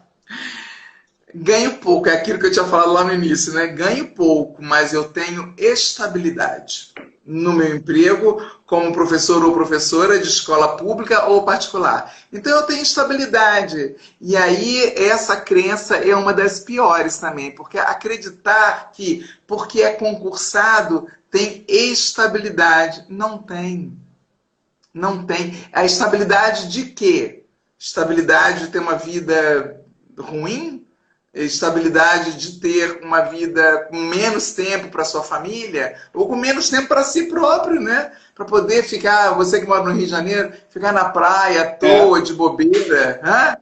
Ganho pouco, é aquilo que eu tinha falado lá no início, né? Ganho pouco, mas eu tenho estabilidade no meu emprego como professor ou professora de escola pública ou particular. Então eu tenho estabilidade. E aí essa crença é uma das piores também, porque acreditar que porque é concursado tem estabilidade. Não tem. Não tem. A estabilidade de quê? Estabilidade de ter uma vida ruim? Estabilidade de ter uma vida com menos tempo para sua família ou com menos tempo para si próprio, né? Para poder ficar, você que mora no Rio de Janeiro, ficar na praia à toa, de bobeira. Né?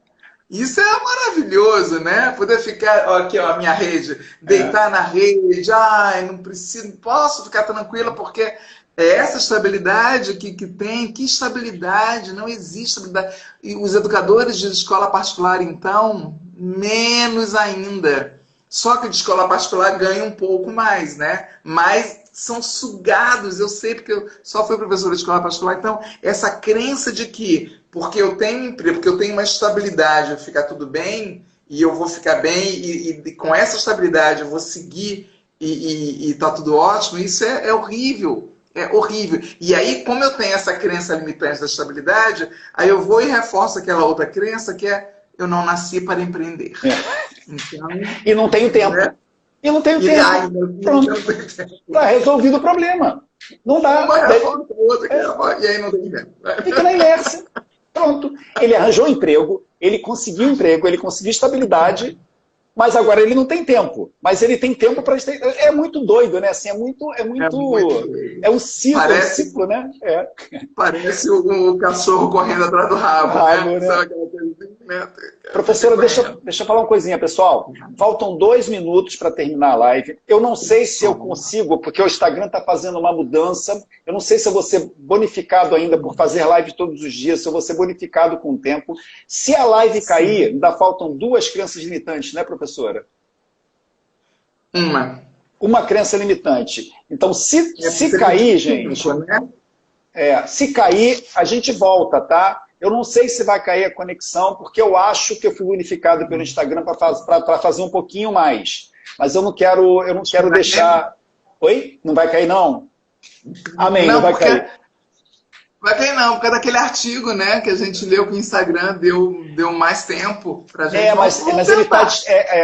Isso é maravilhoso, né? Poder ficar, aqui ó, a minha rede, deitar na rede, não preciso, posso ficar tranquila porque é essa estabilidade que tem. Que estabilidade? Não existe estabilidade. E os educadores de escola particular, então, menos ainda. Só que de escola particular ganha um pouco mais, né? Mas são sugados, eu sei porque eu só fui professora de escola particular. Então, essa crença de que porque eu tenho emprego, porque eu tenho uma estabilidade, vai ficar tudo bem, e eu vou ficar bem, e com essa estabilidade eu vou seguir e tá tudo ótimo, isso é horrível. É horrível. E aí, como eu tenho essa crença limitante da estabilidade, aí eu vou e reforço aquela outra crença que é eu não nasci para empreender. Então, e não tenho tempo. Né? E não tenho tempo. Pronto. Está resolvido o problema. Não dá. E aí não tem tempo. Fica na inércia. Pronto. Ele arranjou emprego, ele conseguiu emprego, ele conseguiu estabilidade, mas agora ele não tem tempo. Mas ele tem tempo para... É muito doido, né? Assim, é um ciclo, parece, um ciclo, né? Parece o cachorro correndo atrás do rabo, né? Né? Professora, deixa eu falar uma coisinha, pessoal. Faltam 2 minutos para terminar a live. Eu não sei se eu consigo, porque o Instagram está fazendo uma mudança. Eu não sei se eu vou ser bonificado ainda por fazer live todos os dias, se eu vou ser bonificado com o tempo. Se a live cair, ainda faltam 2 crenças limitantes, né, professora? Uma crença limitante. Então, se cair, gente... se cair, a gente volta, tá? Eu não sei se vai cair a conexão, porque eu acho que eu fui bonificado pelo Instagram para fazer um pouquinho mais. Mas eu não quero deixar... Oi? Não vai cair, não? Amém, não vai cair. Vai cair não, por causa daquele artigo, né, que a gente leu que o Instagram deu mais tempo pra gente. Mas ele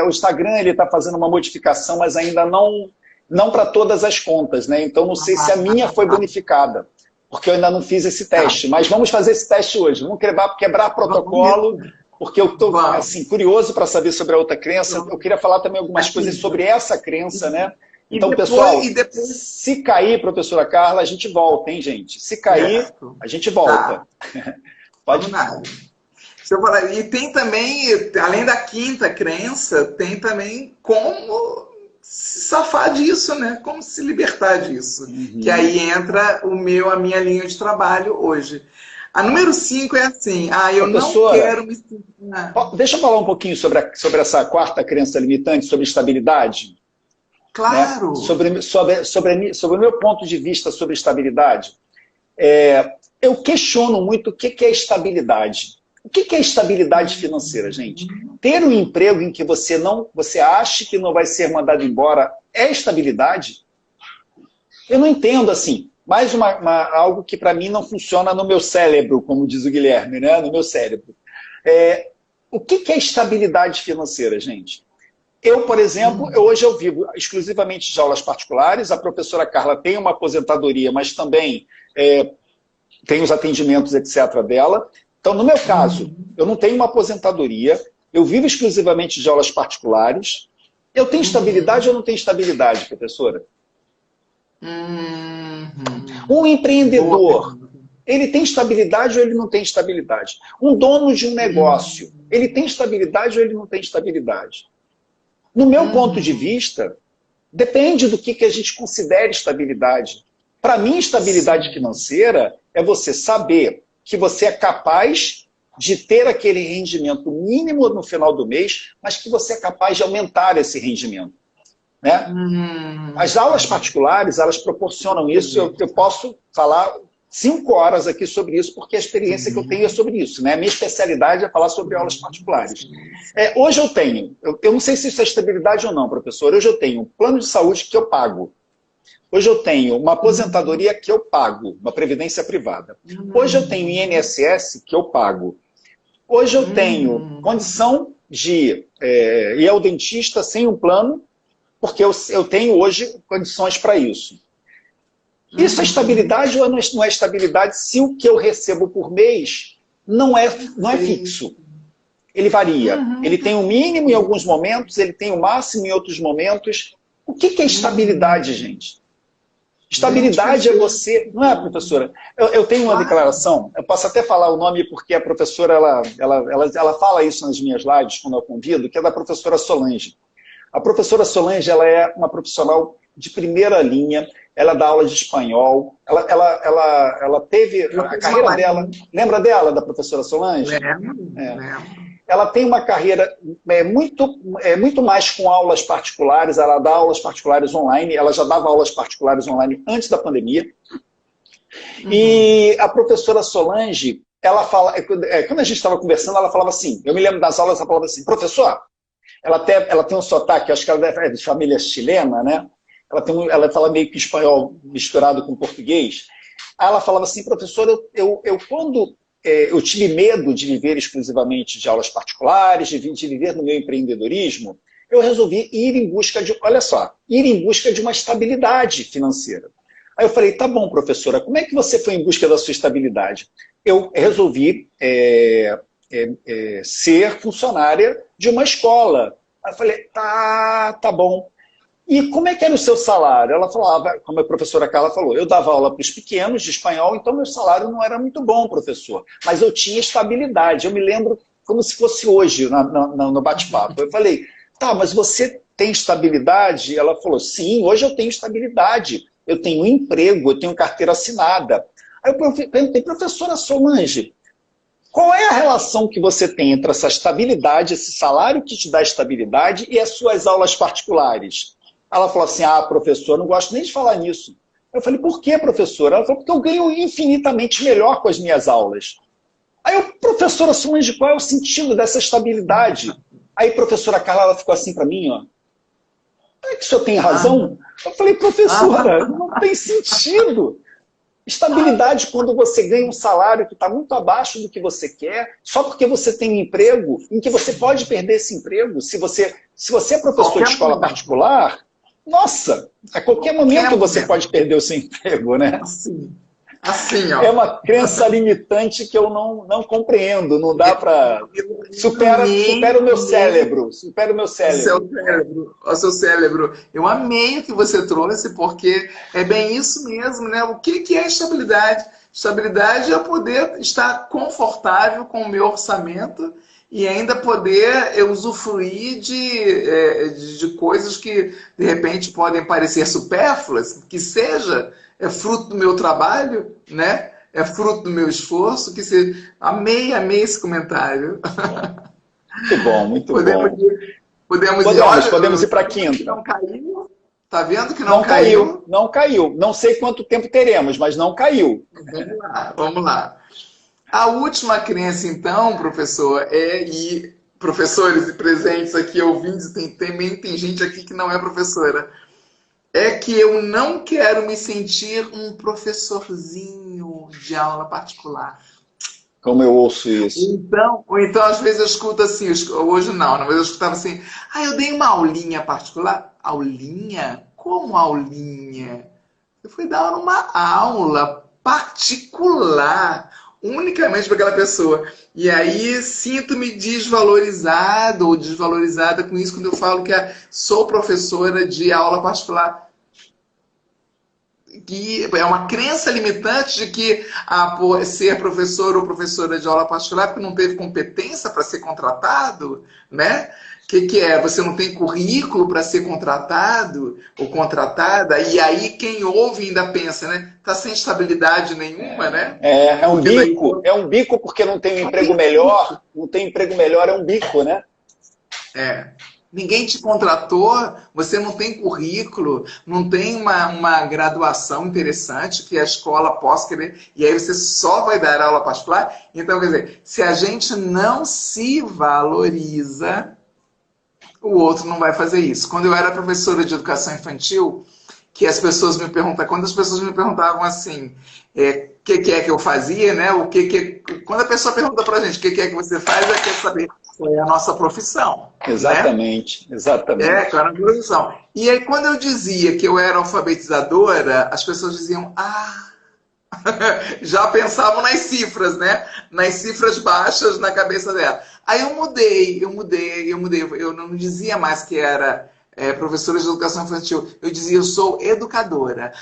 o Instagram ele tá fazendo uma modificação, mas ainda não para todas as contas, né? Então não sei se a minha foi bonificada, porque eu ainda não fiz esse teste. Mas vamos fazer esse teste hoje. Vamos quebrar protocolo, Porque eu estou assim, curioso para saber sobre a outra crença. Eu queria falar também algumas coisas sobre essa crença, né? Então, pessoal, se cair, professora Carla, a gente volta, hein, gente? Se cair, a gente volta. Tá. Pode nada. E tem também, além da quinta crença, tem também como se safar disso, né? Como se libertar disso. Que aí entra a minha linha de trabalho hoje. A número 5 é assim, eu não quero me sentir... Deixa eu falar um pouquinho sobre essa quarta crença limitante, sobre estabilidade. Claro! Né? Sobre o meu ponto de vista sobre estabilidade. Eu questiono muito o que é estabilidade. O que é estabilidade financeira, gente? Ter um emprego em que você acha que não vai ser mandado embora é estabilidade? Eu não entendo, assim, mais algo que para mim não funciona no meu cérebro, como diz o Guilherme, né? No meu cérebro. O que é estabilidade financeira, gente? Eu, por exemplo, hoje eu vivo exclusivamente de aulas particulares, a professora Carla tem uma aposentadoria, mas também tem os atendimentos, etc. dela. Então, no meu caso, eu não tenho uma aposentadoria, eu vivo exclusivamente de aulas particulares. Eu tenho estabilidade ou não tenho estabilidade, professora? Um empreendedor, ele tem estabilidade ou ele não tem estabilidade? Um dono de um negócio, ele tem estabilidade ou ele não tem estabilidade? No meu ponto de vista, depende do que a gente considera estabilidade. Para mim, estabilidade financeira é você saber que você é capaz de ter aquele rendimento mínimo no final do mês, mas que você é capaz de aumentar esse rendimento. Né? As aulas particulares, elas proporcionam isso. Eu posso falar 5 horas aqui sobre isso, porque a experiência que eu tenho é sobre isso. Né? A minha especialidade é falar sobre aulas particulares. Hoje eu não sei se isso é estabilidade ou não, professor, hoje eu tenho um plano de saúde que eu pago. Hoje eu tenho uma aposentadoria que eu pago, uma previdência privada. Hoje eu tenho INSS que eu pago. Hoje eu tenho condição de ir ao dentista sem um plano, porque eu tenho hoje condições para isso. Isso é estabilidade ou não é estabilidade se o que eu recebo por mês não é fixo? Ele varia. Ele tem o mínimo em alguns momentos, ele tem o máximo em outros momentos. O que é estabilidade, gente? Estabilidade é você... Não é, professora? Eu tenho uma declaração, eu posso até falar o nome porque a professora ela fala isso nas minhas lives, quando eu convido, que é da professora Solange. A professora Solange ela é uma profissional de primeira linha, ela dá aula de espanhol, ela teve a carreira dela... Lembra dela, da professora Solange? Lembro. Ela tem uma carreira muito mais com aulas particulares, ela dá aulas particulares online, ela já dava aulas particulares online antes da pandemia. E a professora Solange, ela fala, quando a gente estava conversando, ela falava assim, eu me lembro das aulas, ela falava assim, professor, ela tem um sotaque, acho que ela é de família chilena, né? Ela fala meio que espanhol misturado com português. Aí ela falava assim, professor, quando eu tive medo de viver exclusivamente de aulas particulares, de viver no meu empreendedorismo, eu resolvi ir em busca de, olha só, ir em busca de uma estabilidade financeira. Aí eu falei, tá bom, professora, como é que você foi em busca da sua estabilidade? Eu resolvi ser funcionária de uma escola. Aí eu falei, tá bom. E como é que era o seu salário? Ela falava, como a professora Carla falou, eu dava aula para os pequenos de espanhol, então meu salário não era muito bom, professor. Mas eu tinha estabilidade. Eu me lembro como se fosse hoje, no bate-papo. Eu falei, tá, mas você tem estabilidade? Ela falou, sim, hoje eu tenho estabilidade. Eu tenho um emprego, eu tenho carteira assinada. Aí eu perguntei, professora Solange, qual é a relação que você tem entre essa estabilidade, esse salário que te dá estabilidade e as suas aulas particulares? Ela falou assim, professor, não gosto nem de falar nisso. Eu falei, por que, professora? Ela falou, porque eu ganho infinitamente melhor com as minhas aulas. Aí eu, professora Solange, qual é o sentido dessa estabilidade? Aí a professora Carla ela ficou assim para mim, ó. É que o senhor tem razão? Eu falei, professora, não tem sentido. Estabilidade quando você ganha um salário que está muito abaixo do que você quer, só porque você tem um emprego em que você pode perder esse emprego. Se você é professor de escola particular, nossa, a qualquer momento você pode perder o seu emprego, né? Sim. Assim, ó. É uma crença limitante que eu não compreendo, não dá para... Supera o meu cérebro, supera o meu cérebro. O seu cérebro. Eu amei o que você trouxe, porque é bem isso mesmo, né? O que é estabilidade? Estabilidade é poder estar confortável com o meu orçamento e ainda poder usufruir de coisas que, de repente, podem parecer supérfluas, que seja fruto do meu trabalho, né? É fruto do meu esforço, que seja... Amei esse comentário. Muito bom, muito bom. Podemos ir para a quinta. Não caiu? Tá vendo que não caiu? Não caiu. Não sei quanto tempo teremos, mas não caiu. Vamos lá. A última crença, então, professor, e professores e presentes aqui, ouvintes, também tem gente aqui que não é professora, é que eu não quero me sentir um professorzinho de aula particular. Como eu ouço isso. Ou então, às vezes eu escuto assim, hoje não, mas eu escutava assim, eu dei uma aulinha particular. Aulinha? Como aulinha? Eu fui dar uma aula particular, unicamente para aquela pessoa. E aí sinto-me desvalorizado ou desvalorizada com isso quando eu falo que sou professora de aula particular. Que é uma crença limitante de que por ser professor ou professora de aula particular porque não teve competência para ser contratado, né? Que é? Você não tem currículo para ser contratado ou contratada, e aí quem ouve ainda pensa, né? Tá sem estabilidade nenhuma, né? É um bico, é um bico porque não tem um emprego melhor, não tem emprego melhor, é um bico, né? Ninguém te contratou, você não tem currículo, não tem uma graduação interessante que a escola possa querer, e aí você só vai dar aula particular. Então, quer dizer, se a gente não se valoriza, o outro não vai fazer isso. Quando eu era professora de educação infantil, que as pessoas me perguntavam, quando as pessoas me perguntavam assim, o que é que eu fazia, né? Quando a pessoa pergunta pra gente o que é que você faz, ela quer saber qual é a nossa profissão. Exatamente, né? Exatamente. Qual era a profissão. E aí, quando eu dizia que eu era alfabetizadora, as pessoas diziam, já pensavam nas cifras, né? Nas cifras baixas na cabeça dela. Aí eu mudei. Eu não dizia mais que era professora de educação infantil. Eu dizia, eu sou educadora.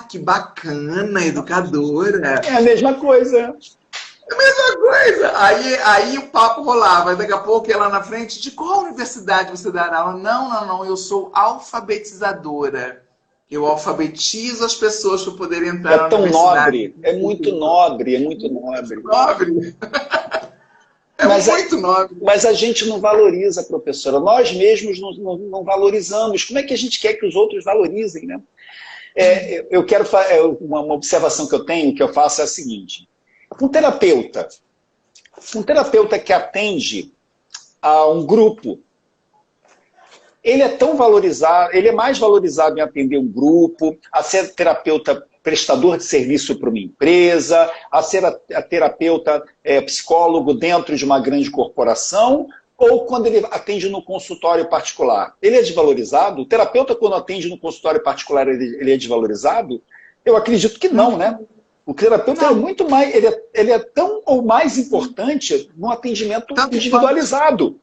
Que bacana, educadora. É a mesma coisa. A mesma coisa. Aí o papo rolava. Daqui a pouco ia lá na frente, de qual universidade você dá aula? Não, eu sou alfabetizadora. Eu alfabetizo as pessoas para poderem entrar na universidade. É tão nobre, é muito nobre, é muito nobre. Nobre. Muito nobre. Mas a gente não valoriza, professora. Nós mesmos não valorizamos. Como é que a gente quer que os outros valorizem, né? Eu quero uma observação que eu tenho, que eu faço é a seguinte. Um terapeuta que atende a um grupo, ele é tão valorizado, ele é mais valorizado em atender um grupo, a ser terapeuta prestador de serviço para uma empresa, a ser a terapeuta psicólogo dentro de uma grande corporação, ou quando ele atende no consultório particular. Ele é desvalorizado? O terapeuta, quando atende no consultório particular, ele é desvalorizado? Eu acredito que não, né? O terapeuta é muito mais, ele é tão ou mais importante no atendimento individualizado.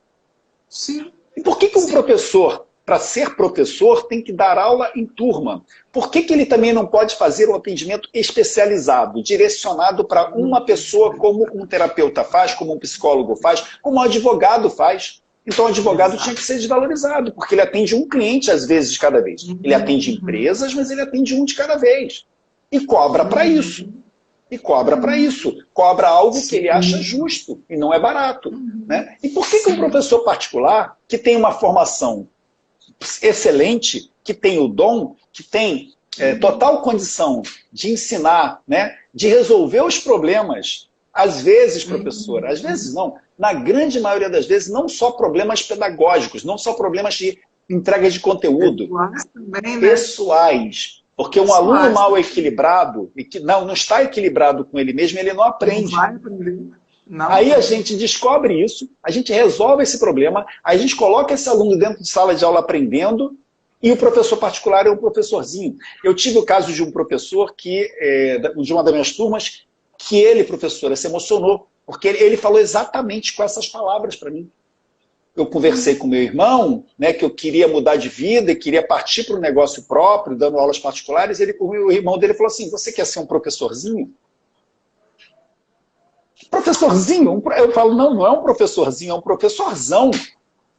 Sim. E por que um professor, para ser professor, tem que dar aula em turma? Por que ele também não pode fazer um atendimento especializado, direcionado para uma pessoa, como um terapeuta faz, como um psicólogo faz, como um advogado faz? Então o advogado tinha que ser desvalorizado, porque ele atende um cliente, às vezes, de cada vez. Ele atende empresas, mas ele atende um de cada vez. E cobra para isso. Cobra algo que ele acha justo e não é barato. Né? E por que um professor particular, que tem uma formação excelente, que tem o dom, que tem total condição de ensinar, né, de resolver os problemas, às vezes, professora, às vezes não, na grande maioria das vezes, não só problemas pedagógicos, não só problemas de entrega de conteúdo, pessoais. Porque um aluno mal equilibrado, e que não está equilibrado com ele mesmo, ele não aprende. Não vai aprender. Não. Aí a gente descobre isso, a gente resolve esse problema, aí a gente coloca esse aluno dentro de sala de aula aprendendo, E o professor particular é um professorzinho. Eu tive o caso de um professor de uma das minhas turmas, que ele, professora, se emocionou, porque ele falou exatamente com essas palavras para mim. Eu conversei com meu irmão, né, que eu queria mudar de vida e queria partir para um negócio próprio, dando aulas particulares, e o irmão dele falou assim, você quer ser um professorzinho? Professorzinho? Eu falo, não é um professorzinho, é um professorzão,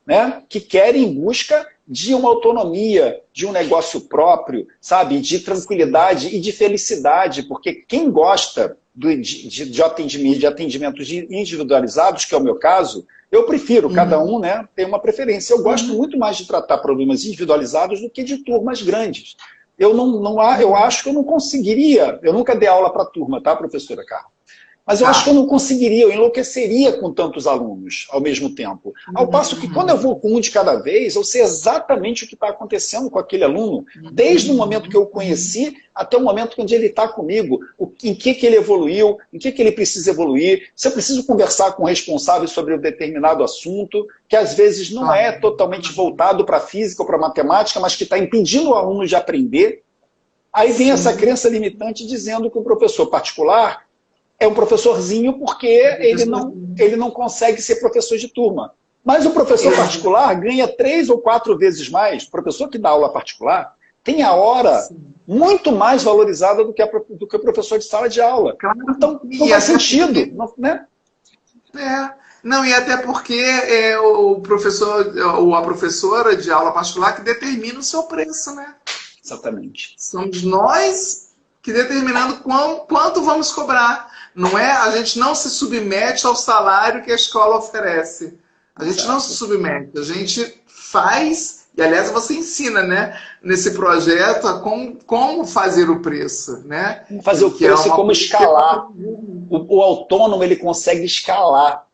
né, que quer ir em busca de uma autonomia, de um negócio próprio, sabe, de tranquilidade e de felicidade, porque quem gosta de atendimentos individualizados, que é o meu caso, eu prefiro, cada um, né, tem uma preferência. Eu gosto muito mais de tratar problemas individualizados do que de turmas grandes. Eu acho que eu não conseguiria, eu nunca dei aula para turma, tá, professora Carla? Mas eu acho que eu não conseguiria, eu enlouqueceria com tantos alunos ao mesmo tempo. Ao passo que quando eu vou com um de cada vez, eu sei exatamente o que está acontecendo com aquele aluno, desde o momento que eu o conheci até o momento onde ele está comigo, em que ele evoluiu, em que ele precisa evoluir, se eu preciso conversar com o responsável sobre um determinado assunto, que às vezes não é totalmente voltado para a física ou para a matemática, mas que está impedindo o aluno de aprender. Aí vem essa crença limitante dizendo que o professor particular é um professorzinho porque ele não consegue ser professor de turma. Mas o professor particular ganha 3 ou 4 vezes mais. O professor que dá aula particular tem a hora muito mais valorizada do que o professor de sala de aula. Claro. Então, não faz sentido, né? Não, e até porque o professor ou a professora de aula particular que determina o seu preço, né? Exatamente. Somos nós que determinando quanto vamos cobrar. Não é? A gente não se submete ao salário que a escola oferece. A gente não se submete. A gente faz, e aliás você ensina, né, nesse projeto a como fazer o preço, né? Fazer o preço e como escalar. O autônomo, ele consegue escalar.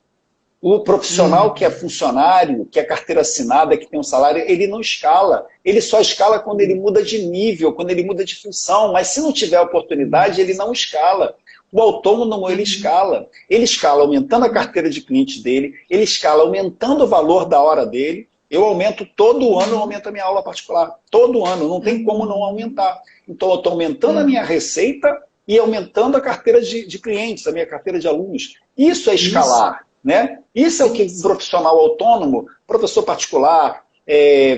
O profissional que é funcionário, que é carteira assinada, que tem um salário, ele não escala. Ele só escala quando ele muda de nível, quando ele muda de função. Mas se não tiver oportunidade, ele não escala. O autônomo, ele escala. Ele escala aumentando a carteira de clientes dele, ele escala aumentando o valor da hora dele. Eu aumento todo ano, eu aumento a minha aula particular. Todo ano, não tem como não aumentar. Então, eu estou aumentando a minha receita e aumentando a carteira de clientes, a minha carteira de alunos. Isso é escalar, né? Isso é o que profissional autônomo, professor particular,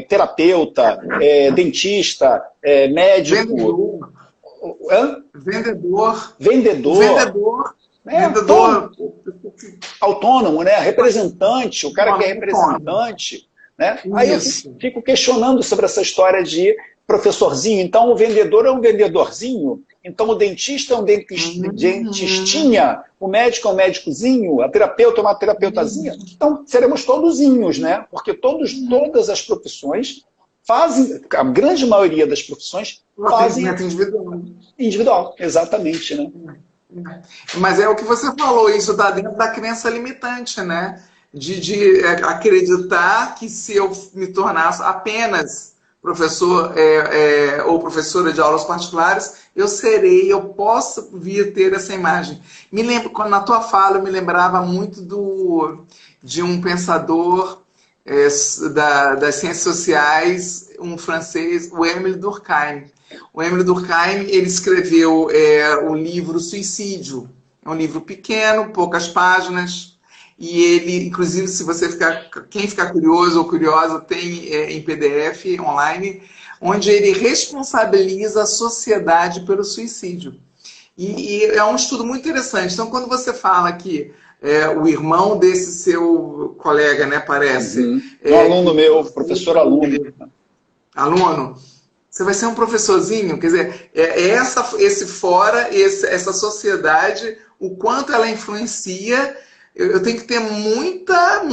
terapeuta, dentista, médico... Vendedor. Autônomo, né? Representante, o cara que é representante. Né? Aí eu fico questionando sobre essa história de professorzinho. Então o vendedor é um vendedorzinho, então o dentista é um dentistinha, o médico é um médicozinho, a terapeuta é uma terapeutazinha. Então seremos todosinhos, né? Porque todas as profissões fazem, a grande maioria das profissões fazem individual, exatamente, né? Mas é o que você falou, isso está dentro da crença limitante, né? De acreditar que se eu me tornasse apenas professor ou professora de aulas particulares, eu posso vir ter essa imagem. Me lembro, na tua fala, eu me lembrava muito de um pensador das ciências sociais, um francês, o Émile Durkheim. O Émile Durkheim, ele escreveu o livro Suicídio. É um livro pequeno, poucas páginas, e ele, inclusive, quem ficar curioso ou curiosa, tem em PDF online, onde ele responsabiliza a sociedade pelo suicídio. E é um estudo muito interessante. Então, quando você fala que o irmão desse seu colega, né, parece... Um aluno meu, professor aluno. Aluno, você vai ser um professorzinho, quer dizer, essa sociedade, o quanto ela influencia, eu tenho que ter muita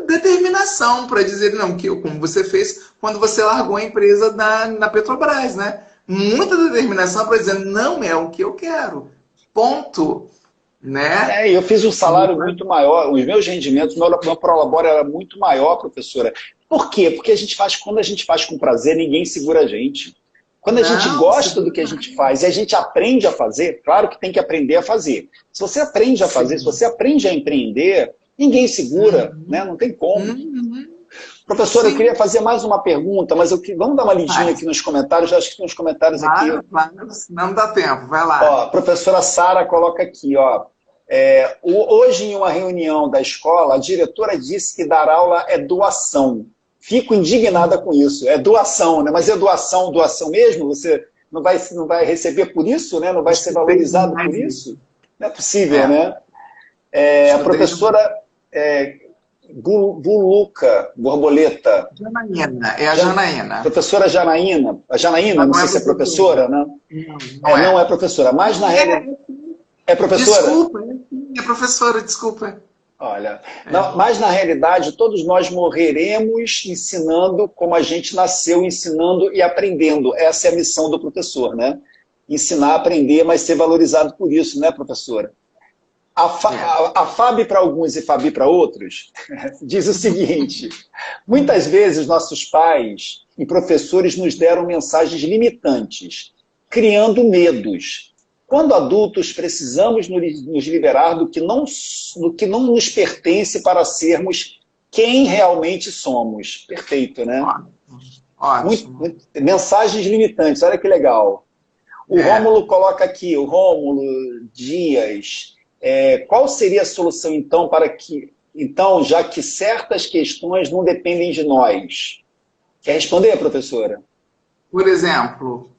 determinação para dizer, não, como você fez quando você largou a empresa na Petrobras, né? Muita determinação para dizer, não é o que eu quero, ponto. Né? Eu fiz um salário muito maior, os meus rendimentos, meu prolabore era muito maior, professora. Por quê? Porque quando a gente faz com prazer, ninguém segura a gente. Quando a gente gosta do que a gente faz e a gente aprende a fazer, claro que tem que aprender a fazer. Se você aprende a fazer, se você aprende a empreender, ninguém segura, né? Não tem como. Professora, eu Sim. queria fazer mais uma pergunta, mas vamos dar uma lidinha aqui nos comentários. Eu acho que tem uns comentários aqui. Claro, não dá tempo, vai lá. Ó, a professora Sara coloca aqui, ó. Hoje, em uma reunião da escola, a diretora disse que dar aula é doação. Fico indignada com isso. É doação, né? Mas é doação mesmo? Você não vai receber por isso, né? Não vai ser valorizado por isso? Não é possível, né? A professora Buluca Borboleta. Janaína, é a Janaína. Professora Janaína. A Janaína, não sei se é professora, né? Não é professora, mas na realidade... É professora? Desculpa, é professora, desculpa. Olha, mas na realidade todos nós morreremos ensinando como a gente nasceu, ensinando e aprendendo. Essa é a missão do professor, né? Ensinar, aprender, mas ser valorizado por isso, né, professora? A Fabi para alguns e Fabi para outros diz o seguinte: muitas vezes nossos pais e professores nos deram mensagens limitantes, criando medos. Quando adultos, precisamos nos liberar do que não nos pertence para sermos quem realmente somos. Perfeito, né? Ótimo. Mensagens limitantes, olha que legal. O Rômulo coloca aqui, o Rômulo Dias, qual seria a solução, então, já que certas questões não dependem de nós? Quer responder, professora? Por exemplo...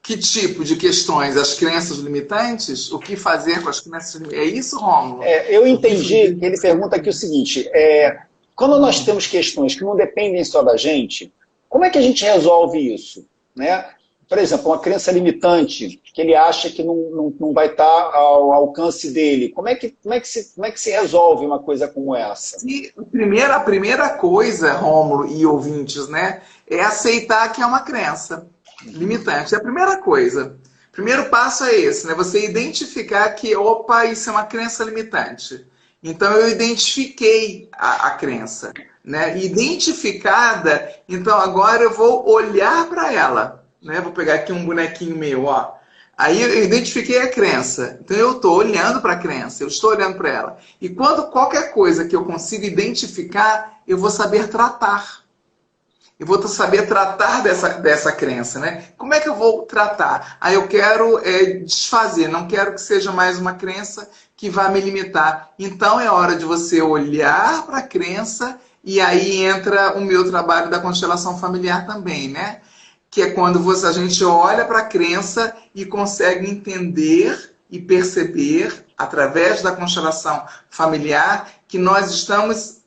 Que tipo de questões? As crenças limitantes? O que fazer com as crenças limitantes? É isso, Rômulo? Eu entendi que ele pergunta aqui o seguinte, quando nós temos questões que não dependem só da gente, como é que a gente resolve isso? Né? Por exemplo, uma crença limitante, que ele acha que não vai estar ao alcance dele. Como é que se resolve uma coisa como essa? A primeira coisa, Rômulo e ouvintes, né, é aceitar que é uma crença limitante. É a primeira coisa. O primeiro passo é esse, né? Você identificar que, opa, isso é uma crença limitante. Então, eu identifiquei a crença. Né? Identificada, então agora eu vou olhar para ela. Né? Vou pegar aqui um bonequinho meu, ó. Aí eu identifiquei a crença. Então, eu estou olhando para a crença, eu estou olhando para ela. E quando qualquer coisa que eu consigo identificar, eu vou saber tratar. Eu vou saber tratar dessa crença, né? Como é que eu vou tratar? Aí eu quero desfazer, não quero que seja mais uma crença que vá me limitar. Então é hora de você olhar para a crença e aí entra o meu trabalho da constelação familiar também, né? Que é quando a gente olha para a crença e consegue entender e perceber, através da constelação familiar, que nós estamos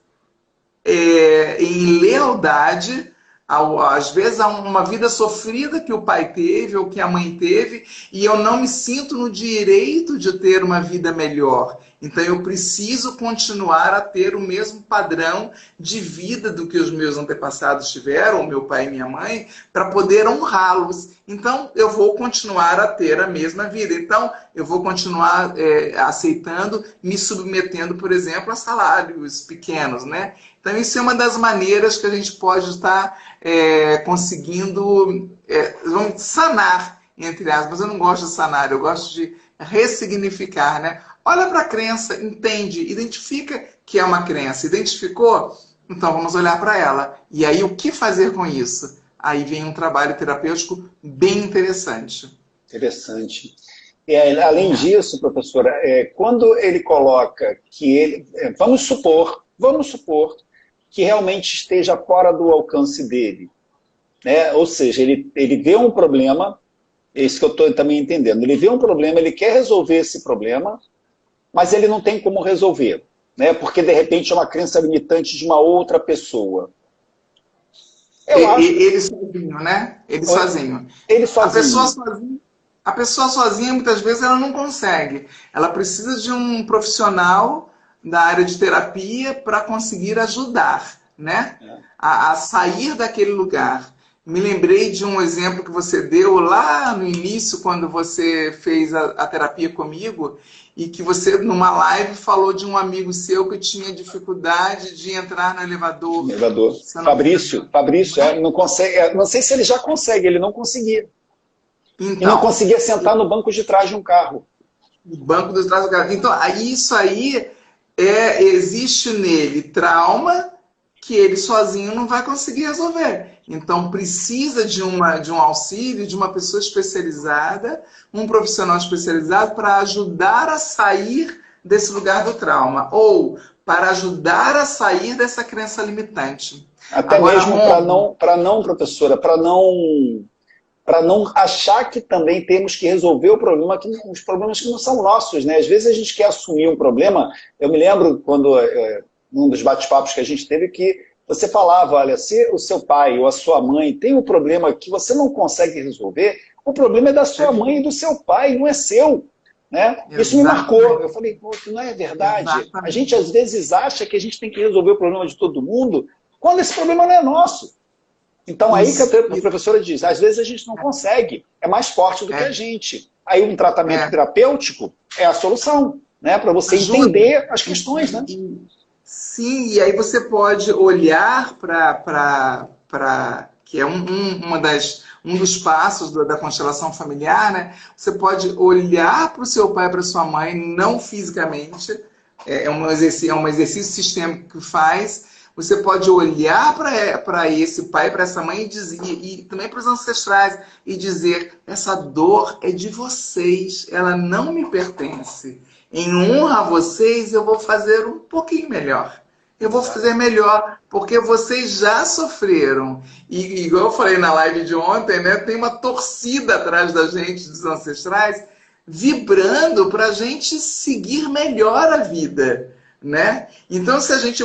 em lealdade às vezes há uma vida sofrida que o pai teve ou que a mãe teve e eu não me sinto no direito de ter uma vida melhor. Então eu preciso continuar a ter o mesmo padrão de vida do que os meus antepassados tiveram, meu pai e minha mãe, para poder honrá-los. Então eu vou continuar a ter a mesma vida. Então eu vou continuar aceitando, me submetendo, por exemplo, a salários pequenos, né? Então, isso é uma das maneiras que a gente pode estar conseguindo vamos sanar, entre aspas. Eu não gosto de sanar, eu gosto de ressignificar, né? Olha para a crença, entende, identifica que é uma crença. Identificou? Então, vamos olhar para ela. E aí, o que fazer com isso? Aí vem um trabalho terapêutico bem interessante. Interessante. Além disso, professora, quando ele coloca que ele... Vamos supor que realmente esteja fora do alcance dele. Né? Ou seja, ele vê um problema, é isso que eu estou também entendendo, ele vê um problema, ele quer resolver esse problema, mas ele não tem como resolver, né? Porque de repente é uma crença limitante de uma outra pessoa. Ele sozinho, né? Ele sozinho. A pessoa sozinha, muitas vezes, ela não consegue. Ela precisa de um profissional da área de terapia para conseguir ajudar, né? A sair daquele lugar. Me lembrei de um exemplo que você deu lá no início, quando você fez a terapia comigo, e que você, numa live, falou de um amigo seu que tinha dificuldade de entrar no elevador. Fabrício, não consegue, não sei se ele já consegue, ele não conseguia. Então, e não conseguia sentar no banco de trás de um carro. No banco de trás do carro. Então, isso aí existe nele trauma que ele sozinho não vai conseguir resolver. Então, precisa de um auxílio, de uma pessoa especializada, um profissional especializado para ajudar a sair desse lugar do trauma, ou para ajudar a sair dessa crença limitante. Até agora, mesmo professora, para não achar que também temos que resolver o problema, os problemas que não são nossos, né? Às vezes a gente quer assumir um problema. Eu me lembro quando, num dos bate-papos que a gente teve, que você falava, olha, se o seu pai ou a sua mãe tem um problema que você não consegue resolver, o problema é da sua mãe e do seu pai, não é seu. Né? Isso me marcou. Eu falei, não é verdade. Exatamente. A gente às vezes acha que a gente tem que resolver o problema de todo mundo, quando esse problema não é nosso. Então aí que a professora diz, às vezes a gente não consegue, é mais forte do que a gente. Aí um tratamento terapêutico é a solução, né? Para você entender as questões, né? Sim, e aí você pode olhar para que é um dos passos da constelação familiar, né? Você pode olhar para o seu pai e para sua mãe, não fisicamente, é um exercício sistêmico que faz. Você pode olhar para esse pai, para essa mãe e também para os ancestrais e dizer, essa dor é de vocês, ela não me pertence. Em honra a vocês, eu vou fazer um pouquinho melhor. Eu vou fazer melhor, porque vocês já sofreram. E igual eu falei na live de ontem, né, tem uma torcida atrás da gente, dos ancestrais, vibrando para a gente seguir melhor a vida. Né? Então, se a gente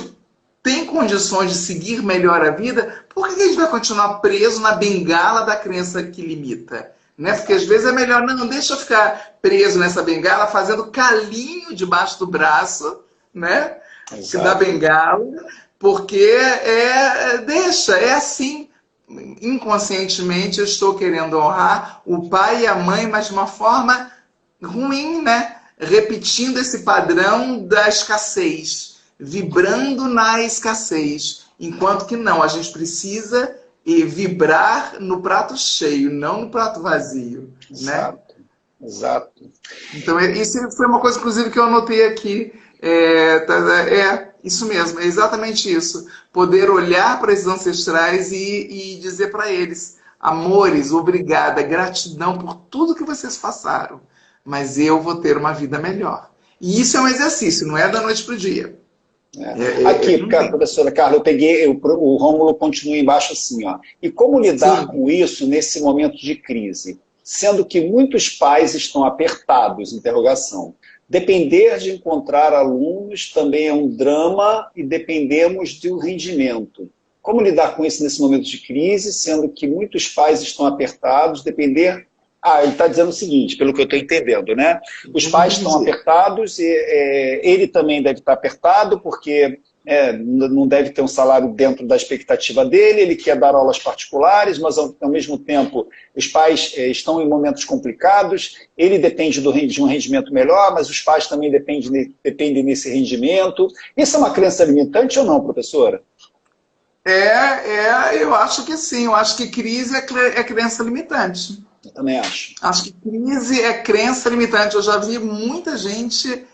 tem condições de seguir melhor a vida, por que a gente vai continuar preso na bengala da crença que limita? Né? Porque às vezes é melhor, não, deixa eu ficar preso nessa bengala, fazendo calinho debaixo do braço, né? Da bengala, porque é assim, inconscientemente eu estou querendo honrar o pai e a mãe, mas de uma forma ruim, né? Repetindo esse padrão da escassez, vibrando na escassez, enquanto que não, a gente precisa vibrar no prato cheio, não no prato vazio. Exato, né? Exato. Então, isso foi uma coisa, inclusive, que eu anotei aqui. Isso mesmo, é exatamente isso. Poder olhar para esses ancestrais e dizer para eles, amores, obrigada, gratidão por tudo que vocês passaram, mas eu vou ter uma vida melhor. E isso é um exercício, não é da noite para o dia. Aqui, professora Carla, eu peguei, o Rômulo continua embaixo assim, ó. E como lidar com isso nesse momento de crise? Sendo que muitos pais estão apertados, interrogação. Depender de encontrar alunos também é um drama e dependemos do rendimento. Como lidar com isso nesse momento de crise, sendo que muitos pais estão apertados, depender... ele está dizendo o seguinte, pelo que eu estou entendendo, né? Os pais estão apertados, ele também deve estar apertado, porque não deve ter um salário dentro da expectativa dele, ele quer dar aulas particulares, mas ao mesmo tempo os pais estão em momentos complicados, ele depende de um rendimento melhor, mas os pais também dependem desse rendimento. Isso é uma crença limitante ou não, professora? Eu acho que sim, eu acho que crise é crença limitante. Eu também acho. Acho que crise é crença limitante. Eu já vi muita gente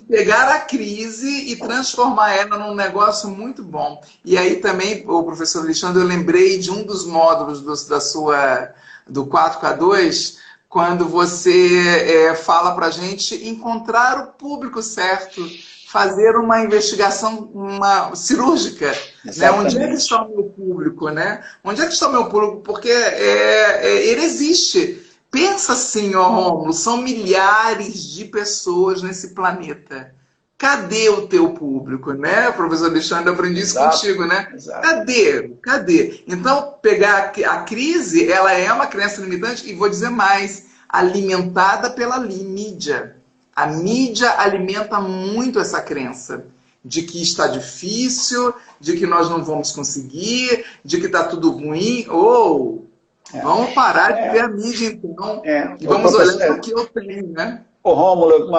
pegar a crise e transformar ela num negócio muito bom. E aí também, o professor Alexandre, eu lembrei de um dos módulos do 4K2, quando você fala para a gente encontrar o público certo, fazer uma investigação cirúrgica. Né? Onde é que está o meu público? Né? Onde é que está o meu público? Porque ele existe. Pensa assim, Rômulo, são milhares de pessoas nesse planeta. Cadê o teu público? Né? Professor Alexandre, eu aprendi isso contigo, né? Exato. Cadê? Então, pegar a crise, ela é uma crença limitante, e vou dizer mais, alimentada pela mídia. A mídia alimenta muito essa crença de que está difícil, de que nós não vamos conseguir, de que está tudo ruim. Vamos parar de ver a mídia, então, e vamos olhar para o que eu tenho, né? Ô, Rômulo,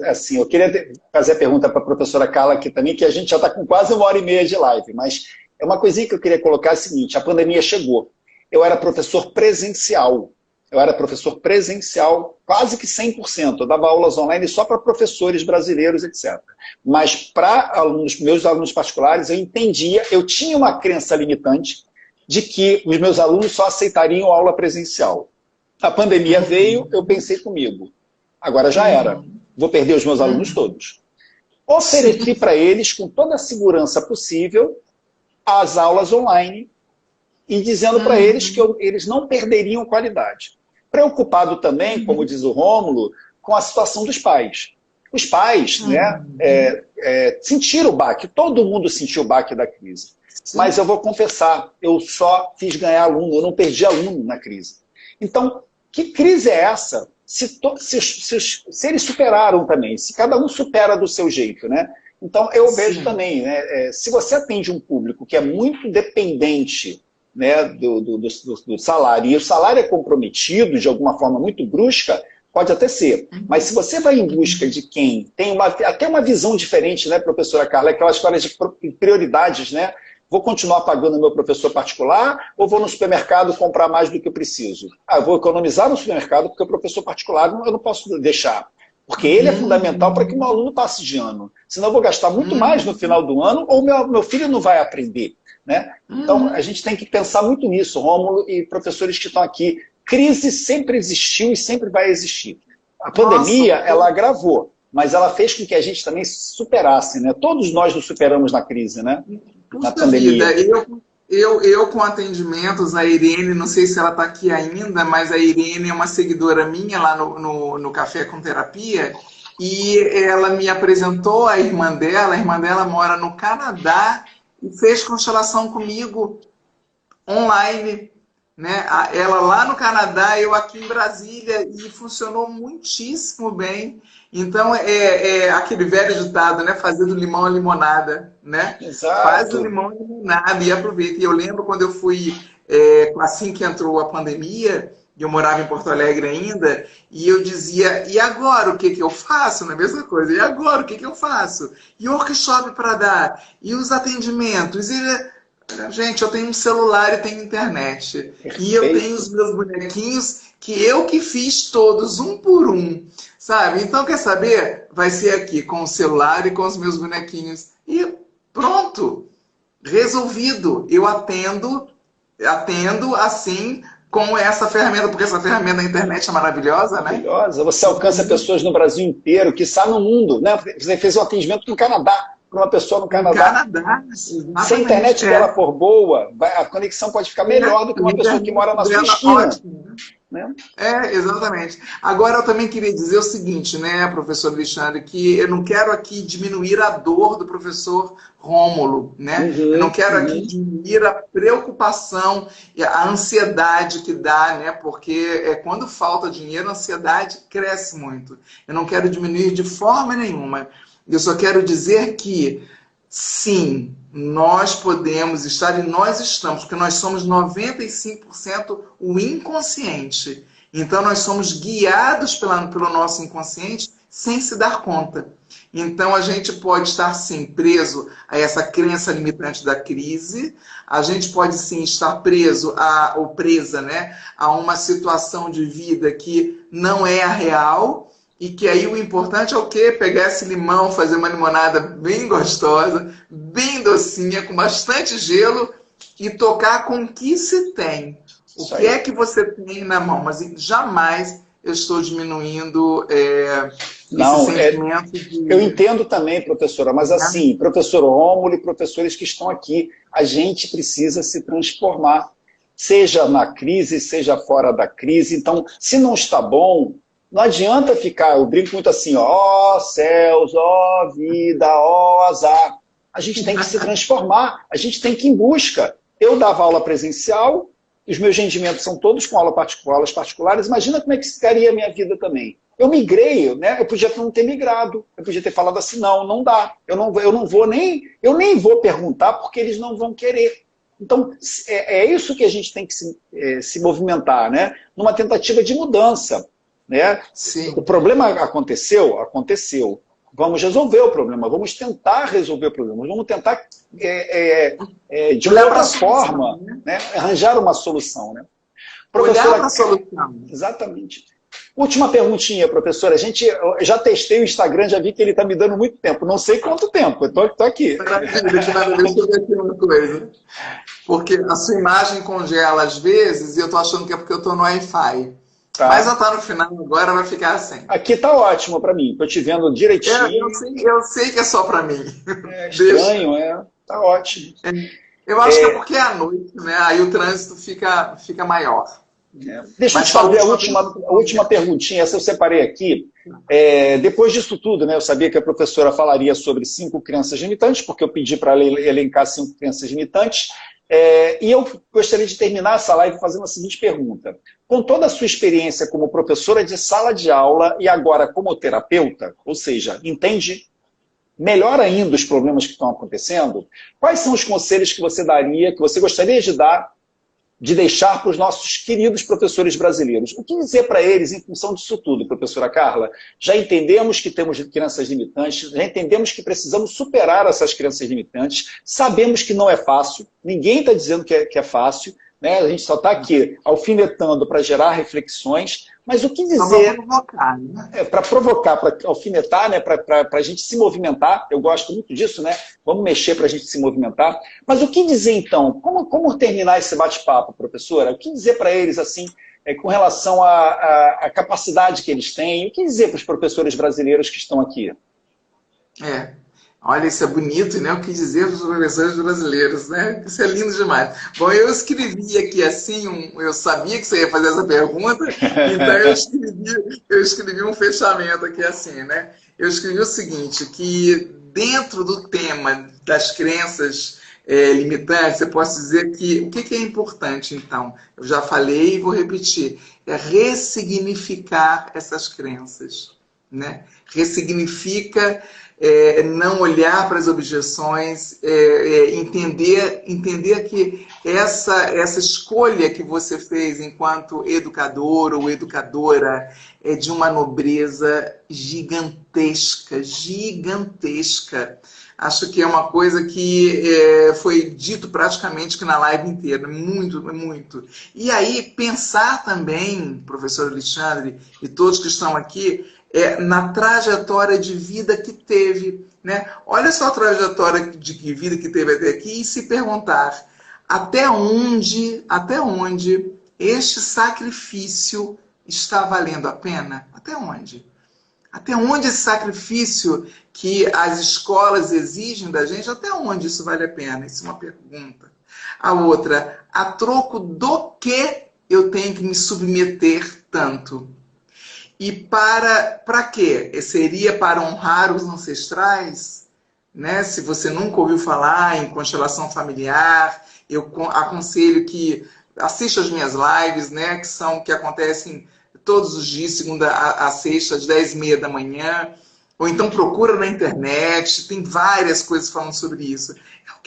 assim, eu queria fazer a pergunta para a professora Carla aqui também, que a gente já está com quase 1h30 de live, mas é uma coisinha que eu queria colocar, é o seguinte, a pandemia chegou. Eu era professor presencial. Eu era professor presencial, quase que 100%. Eu dava aulas online só para professores brasileiros, etc. Mas para alunos, meus alunos particulares, eu entendia, eu tinha uma crença limitante de que os meus alunos só aceitariam aula presencial. A pandemia veio, eu pensei comigo, agora já era, vou perder os meus alunos todos. Ofereci para eles, com toda a segurança possível, as aulas online e dizendo para eles que eles não perderiam qualidade. Preocupado também, como diz o Rômulo, com a situação dos pais. Os pais sentiram o baque, todo mundo sentiu o baque da crise. Mas eu vou confessar, eu só fiz ganhar aluno, eu não perdi aluno na crise. Então, que crise é essa? Se eles superaram também, se cada um supera do seu jeito, né? Então, eu vejo também, né, se você atende um público que é muito dependente, né, do salário, e o salário é comprometido de alguma forma muito brusca, pode até ser. Mas se você vai em busca de quem tem até uma visão diferente, né, professora Carla, aquela história de prioridades, né? Vou continuar pagando meu professor particular ou vou no supermercado comprar mais do que eu preciso? Eu vou economizar no supermercado porque o professor particular eu não posso deixar. Porque ele é fundamental para que o meu aluno passe de ano. Senão eu vou gastar muito mais no final do ano ou meu filho não vai aprender. Né? Então, a gente tem que pensar muito nisso, Rômulo e professores que estão aqui. Crise sempre existiu e sempre vai existir. A pandemia, ela agravou, mas ela fez com que a gente também superasse. Né? Todos nós nos superamos na crise, né? Na pandemia. Eu com atendimentos, a Irene, não sei se ela está aqui ainda, mas a Irene é uma seguidora minha lá no Café com Terapia, e ela me apresentou a irmã dela mora no Canadá e fez constelação comigo online, né? Ela lá no Canadá, eu aqui em Brasília, e funcionou muitíssimo bem. Então, é aquele velho ditado, né? Fazer do limão a limonada, né? Exato. Faz o limão a limonada e aproveita. E eu lembro quando eu fui, assim que entrou a pandemia, e eu morava em Porto Alegre ainda, e eu dizia, e agora o que eu faço? Não é a mesma coisa. E agora o que eu faço? E o workshop para dar? E os atendimentos? Gente, eu tenho um celular e tenho internet. Perfeito. E eu tenho os meus bonequinhos que eu que fiz todos, um por um. Sabe? Então, quer saber? Vai ser aqui, com o celular e com os meus bonequinhos. E pronto. Resolvido. Eu atendo assim, com essa ferramenta, porque essa ferramenta da internet é maravilhosa, né? Maravilhosa. Você alcança pessoas no Brasil inteiro, quiçá no mundo, né? Você fez um atendimento no Canadá, para uma pessoa no Canadá. Se a internet dela for boa, a conexão pode ficar melhor do que uma pessoa que mora na sua esquina. Né? Exatamente. Agora, eu também queria dizer o seguinte, né, professor Alexandre, que eu não quero aqui diminuir a dor do professor Rômulo, né? Eu não quero aqui diminuir a preocupação e a ansiedade que dá, né? Porque quando falta dinheiro, a ansiedade cresce muito. Eu não quero diminuir de forma nenhuma. Eu só quero dizer que, sim, nós podemos estar, e nós estamos, porque nós somos 95% o inconsciente. Então, nós somos guiados pelo nosso inconsciente sem se dar conta. Então, a gente pode estar, sim, preso a essa crença limitante da crise, a gente pode, sim, estar preso ou presa, né, a uma situação de vida que não é a real, e que aí o importante é o quê? Pegar esse limão, fazer uma limonada bem gostosa, bem docinha, com bastante gelo, e tocar com o que se tem. O que é que você tem na mão? Mas jamais eu estou diminuindo esse sentimento de... Eu entendo também, professora, mas assim, professor Rômulo e professores que estão aqui, a gente precisa se transformar, seja na crise, seja fora da crise. Então, se não está bom, não adianta ficar, eu brinco muito assim, ó céus, ó vida, ó azar. A gente tem que se transformar, a gente tem que ir em busca. Eu dava aula presencial, os meus rendimentos são todos com aulas particulares, imagina como é que ficaria a minha vida também. Eu migrei, né? Eu podia não ter migrado, eu podia ter falado assim, não dá, eu nem vou perguntar porque eles não vão querer. Então, é isso que a gente tem que se movimentar, né? Numa tentativa de mudança. Né? O problema aconteceu. Vamos resolver o problema, vamos tentar resolver o problema, vamos tentar, de uma outra forma, né? Arranjar uma solução. Né? Olhar para a solução. Exatamente. Última perguntinha, professora. A gente já testei o Instagram, já vi que ele está me dando muito tempo. Não sei quanto tempo, eu tô aqui. Deixa eu ver aqui uma coisa. Porque a sua imagem congela às vezes e eu tô achando que é porque eu tô no Wi-Fi. Tá. Mas já tá no final, agora vai ficar assim. Aqui tá ótimo para mim, tô te vendo direitinho. Eu sei que é só para mim. É estranho, tá ótimo. Eu acho que é porque é à noite, né? Aí o trânsito fica maior. Deixa eu te fazer a última perguntinha, essa eu separei aqui. Depois disso tudo, né, eu sabia que a professora falaria sobre 5 crenças limitantes, porque eu pedi para ela elencar 5 crenças limitantes. E eu gostaria de terminar essa live fazendo a seguinte pergunta. Com toda a sua experiência como professora de sala de aula e agora como terapeuta, ou seja, entende melhor ainda os problemas que estão acontecendo, quais são os conselhos que você daria, que você gostaria de dar, de deixar para os nossos queridos professores brasileiros? O que dizer para eles em função disso tudo, professora Carla? Já entendemos que temos crenças limitantes, já entendemos que precisamos superar essas crenças limitantes, sabemos que não é fácil, ninguém está dizendo que é fácil, né? A gente só está aqui alfinetando para gerar reflexões, mas o que dizer... Para provocar, para alfinetar, né? Para a gente se movimentar, eu gosto muito disso, né? Vamos mexer para a gente se movimentar. Mas o que dizer então? Como terminar esse bate-papo, professora? O que dizer para eles, assim, com relação à capacidade que eles têm? O que dizer para os professores brasileiros que estão aqui? Olha, isso é bonito, né? O que dizer para os professores brasileiros, né? Isso é lindo demais. Bom, eu escrevi aqui assim, eu sabia que você ia fazer essa pergunta, então eu escrevi um fechamento aqui assim, né? Eu escrevi o seguinte, que dentro do tema das crenças limitantes, eu posso dizer que o que é importante, então? Eu já falei e vou repetir. É ressignificar essas crenças, né? Ressignifica... não olhar para as objeções, entender que essa escolha que você fez enquanto educador ou educadora é de uma nobreza gigantesca, gigantesca. Acho que é uma coisa que foi dito praticamente que na live inteira, muito, muito. E aí, pensar também, professor Alexandre, e todos que estão aqui, na trajetória de vida que teve, né? Olha só a trajetória de vida que teve até aqui e se perguntar até onde este sacrifício está valendo a pena? Até onde? Até onde esse sacrifício que as escolas exigem da gente, até onde isso vale a pena? Isso é uma pergunta. A outra, a troco do que eu tenho que me submeter tanto? E para quê? Seria para honrar os ancestrais? Né? Se você nunca ouviu falar em constelação familiar, eu aconselho que assista as minhas lives, né? que acontecem todos os dias, segunda a sexta, às 10h30 da manhã. Ou então procura na internet, tem várias coisas falando sobre isso.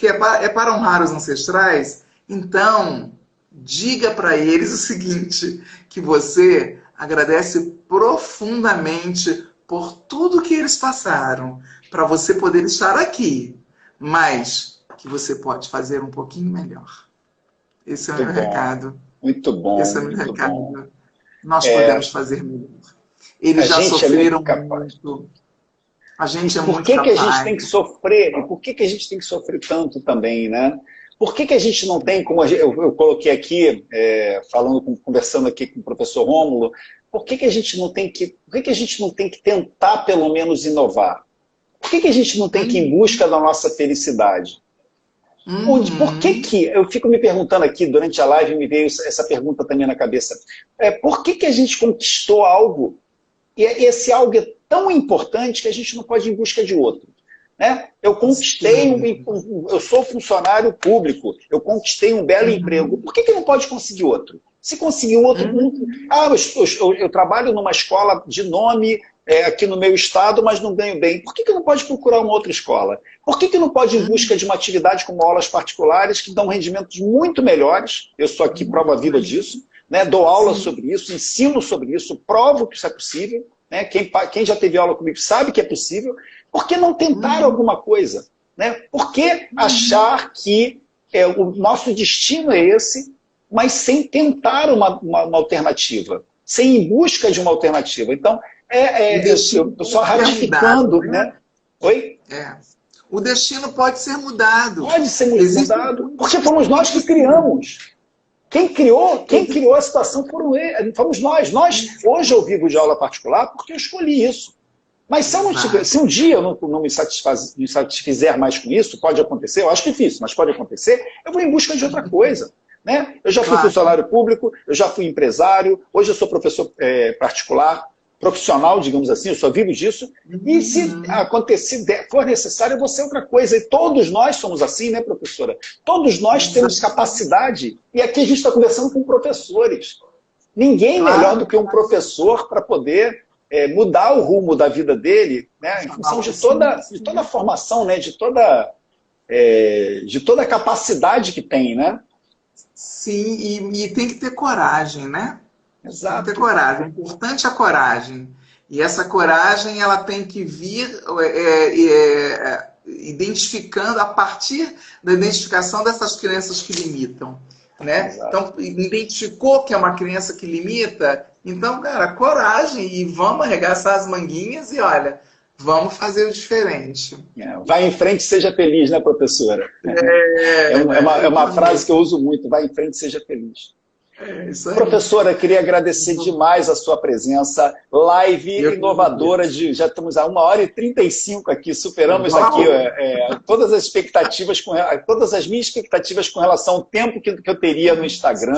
É para honrar os ancestrais? Então, diga para eles o seguinte, que você agradece profundamente por tudo que eles passaram, para você poder estar aqui, mas que você pode fazer um pouquinho melhor. Esse é o meu recado. Muito bom. Esse é o meu recado. Nós podemos fazer melhor. Eles já sofreram muito. A gente é muito capaz. Por que a gente tem que sofrer? E por que a gente tem que sofrer tanto também, né? Por que a gente não tem, como eu coloquei aqui, conversando aqui com o professor Rômulo, por que a gente não tem que tentar pelo menos inovar? Por que a gente não tem que ir em busca da nossa felicidade? Por que eu fico me perguntando aqui, durante a live me veio essa pergunta também na cabeça, por que a gente conquistou algo, e esse algo é tão importante que a gente não pode ir em busca de outro? Né? Eu conquistei, eu sou funcionário público, eu conquistei um belo emprego, por que não pode conseguir outro? Se conseguir outro, eu trabalho numa escola de nome aqui no meu estado, mas não ganho bem. Por que não pode procurar uma outra escola? Por que não pode ir em busca de uma atividade como aulas particulares que dão rendimentos muito melhores? Eu sou aqui prova viva disso, né? Dou aula sobre isso, ensino sobre isso, provo que isso é possível. Né? Quem já teve aula comigo sabe que é possível. Por que não tentar alguma coisa? Né? Por que achar que o nosso destino é esse? mas sem tentar uma alternativa, sem ir em busca de uma alternativa. Então, só ratificando, né? Oi? O destino pode ser mudado. Pode ser mudado, porque fomos nós que criamos. Quem criou a situação fomos nós. Hoje eu vivo de aula particular porque eu escolhi isso. Mas se um dia eu não me satisfizer mais com isso, pode acontecer, eu acho difícil, mas pode acontecer, eu vou em busca de outra coisa. Né? Eu já fui funcionário público, eu já fui empresário, hoje eu sou professor particular, profissional, digamos assim, eu só vivo disso, e se for necessário, eu vou ser outra coisa. E todos nós somos assim, né, professora? Todos nós temos capacidade, e aqui a gente está conversando com professores. Ninguém melhor do que um professor para poder mudar o rumo da vida dele, né, em função de toda a formação, né, de toda a capacidade que tem, né? Sim, e tem que ter coragem, né? Exato. Tem que ter coragem. É importante a coragem. E essa coragem, ela tem que vir identificando, a partir da identificação dessas crenças que limitam. Né? Então, identificou que é uma crença que limita, então, cara, coragem e vamos arregaçar as manguinhas e olha, vamos fazer o diferente. Vai em frente, seja feliz, né, professora? É uma frase que eu uso muito, vai em frente, seja feliz. Isso aí. Professora, queria agradecer demais a sua presença. Live inovadora, já estamos a 1h35 aqui, superamos aqui todas as expectativas, todas as minhas expectativas com relação ao tempo que eu teria no Instagram.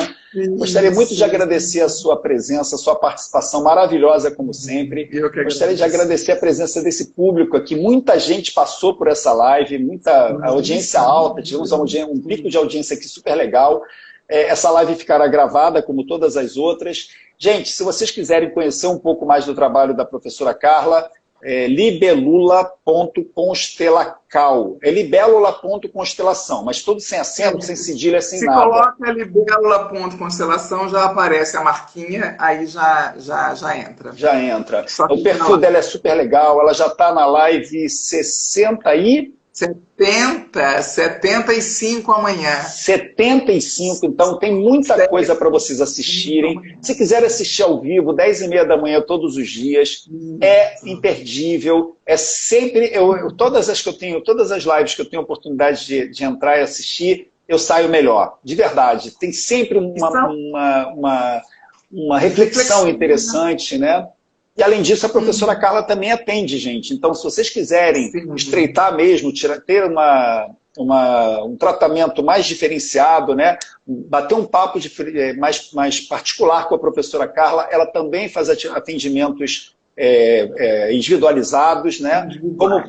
Gostaria muito de agradecer a sua presença, a sua participação maravilhosa, como sempre. Gostaria de agradecer a presença desse público aqui. Muita gente passou por essa live, muita audiência alta, tivemos um pico de audiência aqui super legal. Essa live ficará gravada, como todas as outras. Gente, se vocês quiserem conhecer um pouco mais do trabalho da professora Carla, libelula.constelacal. É libélula.constelação, mas tudo sem acento, sem cedilha, sem nada. Se coloca libélula.constelação, já aparece a marquinha, aí já entra. Já entra. O perfil dela é super legal, ela já está na live 75 amanhã. 75, então tem muita coisa para vocês assistirem. Se quiserem assistir ao vivo, 10h30 da manhã todos os dias, é imperdível. É sempre, todas as lives que eu tenho oportunidade de entrar e assistir, eu saio melhor, de verdade. Tem sempre uma reflexão interessante, né? E, além disso, a professora Carla também atende, gente. Então, se vocês quiserem estreitar mesmo, ter um tratamento mais diferenciado, né? Bater um papo mais particular com a professora Carla, ela também faz atendimentos individualizados, né? Como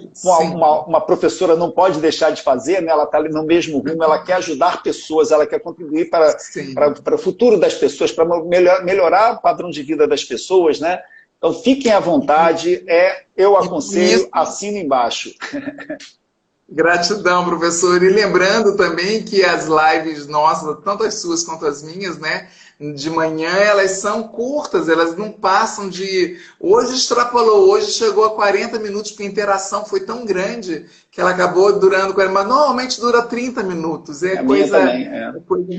uma professora não pode deixar de fazer, né? Ela está ali no mesmo rumo, ela quer ajudar pessoas, ela quer contribuir para o futuro das pessoas, para melhorar o padrão de vida das pessoas, né? Então, fiquem à vontade, eu aconselho, assino embaixo. Gratidão, professor. E lembrando também que as lives nossas, tanto as suas quanto as minhas, né, de manhã, elas são curtas, elas não passam de... Hoje extrapolou, hoje chegou a 40 minutos, porque a interação foi tão grande que ela acabou durando 40, mas normalmente dura 30 minutos. A coisa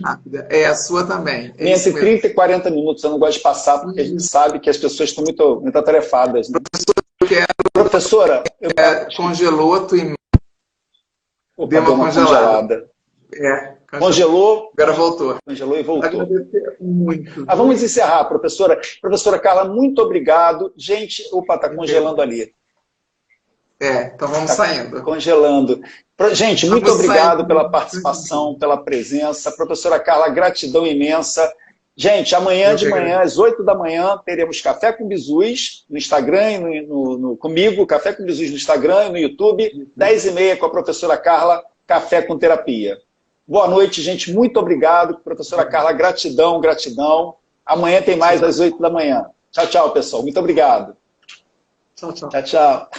rápida. A sua também. Entre 30 e 40 minutos, eu não gosto de passar, porque a gente sabe que as pessoas estão muito atarefadas. Né? Professora, congelou a tua imagem. Deu uma congelada. Congelou. Agora voltou. Congelou e voltou. Agradecer muito. Vamos encerrar, professora. Professora Carla, muito obrigado. Gente, opa, está congelando ali. Então vamos saindo. Congelando. Gente, muito obrigado pela participação, pela presença. Professora Carla, gratidão imensa. Gente, amanhã de manhã, às 8 da manhã, teremos Café com Bizus no Instagram e comigo, Café com Bizus no Instagram e no YouTube, 10h30 com a professora Carla, Café com Terapia. Boa noite, gente. Muito obrigado, professora Carla. Gratidão, gratidão. Amanhã tem mais às 8 da manhã. Tchau, tchau, pessoal. Muito obrigado. Tchau, tchau. Tchau, tchau.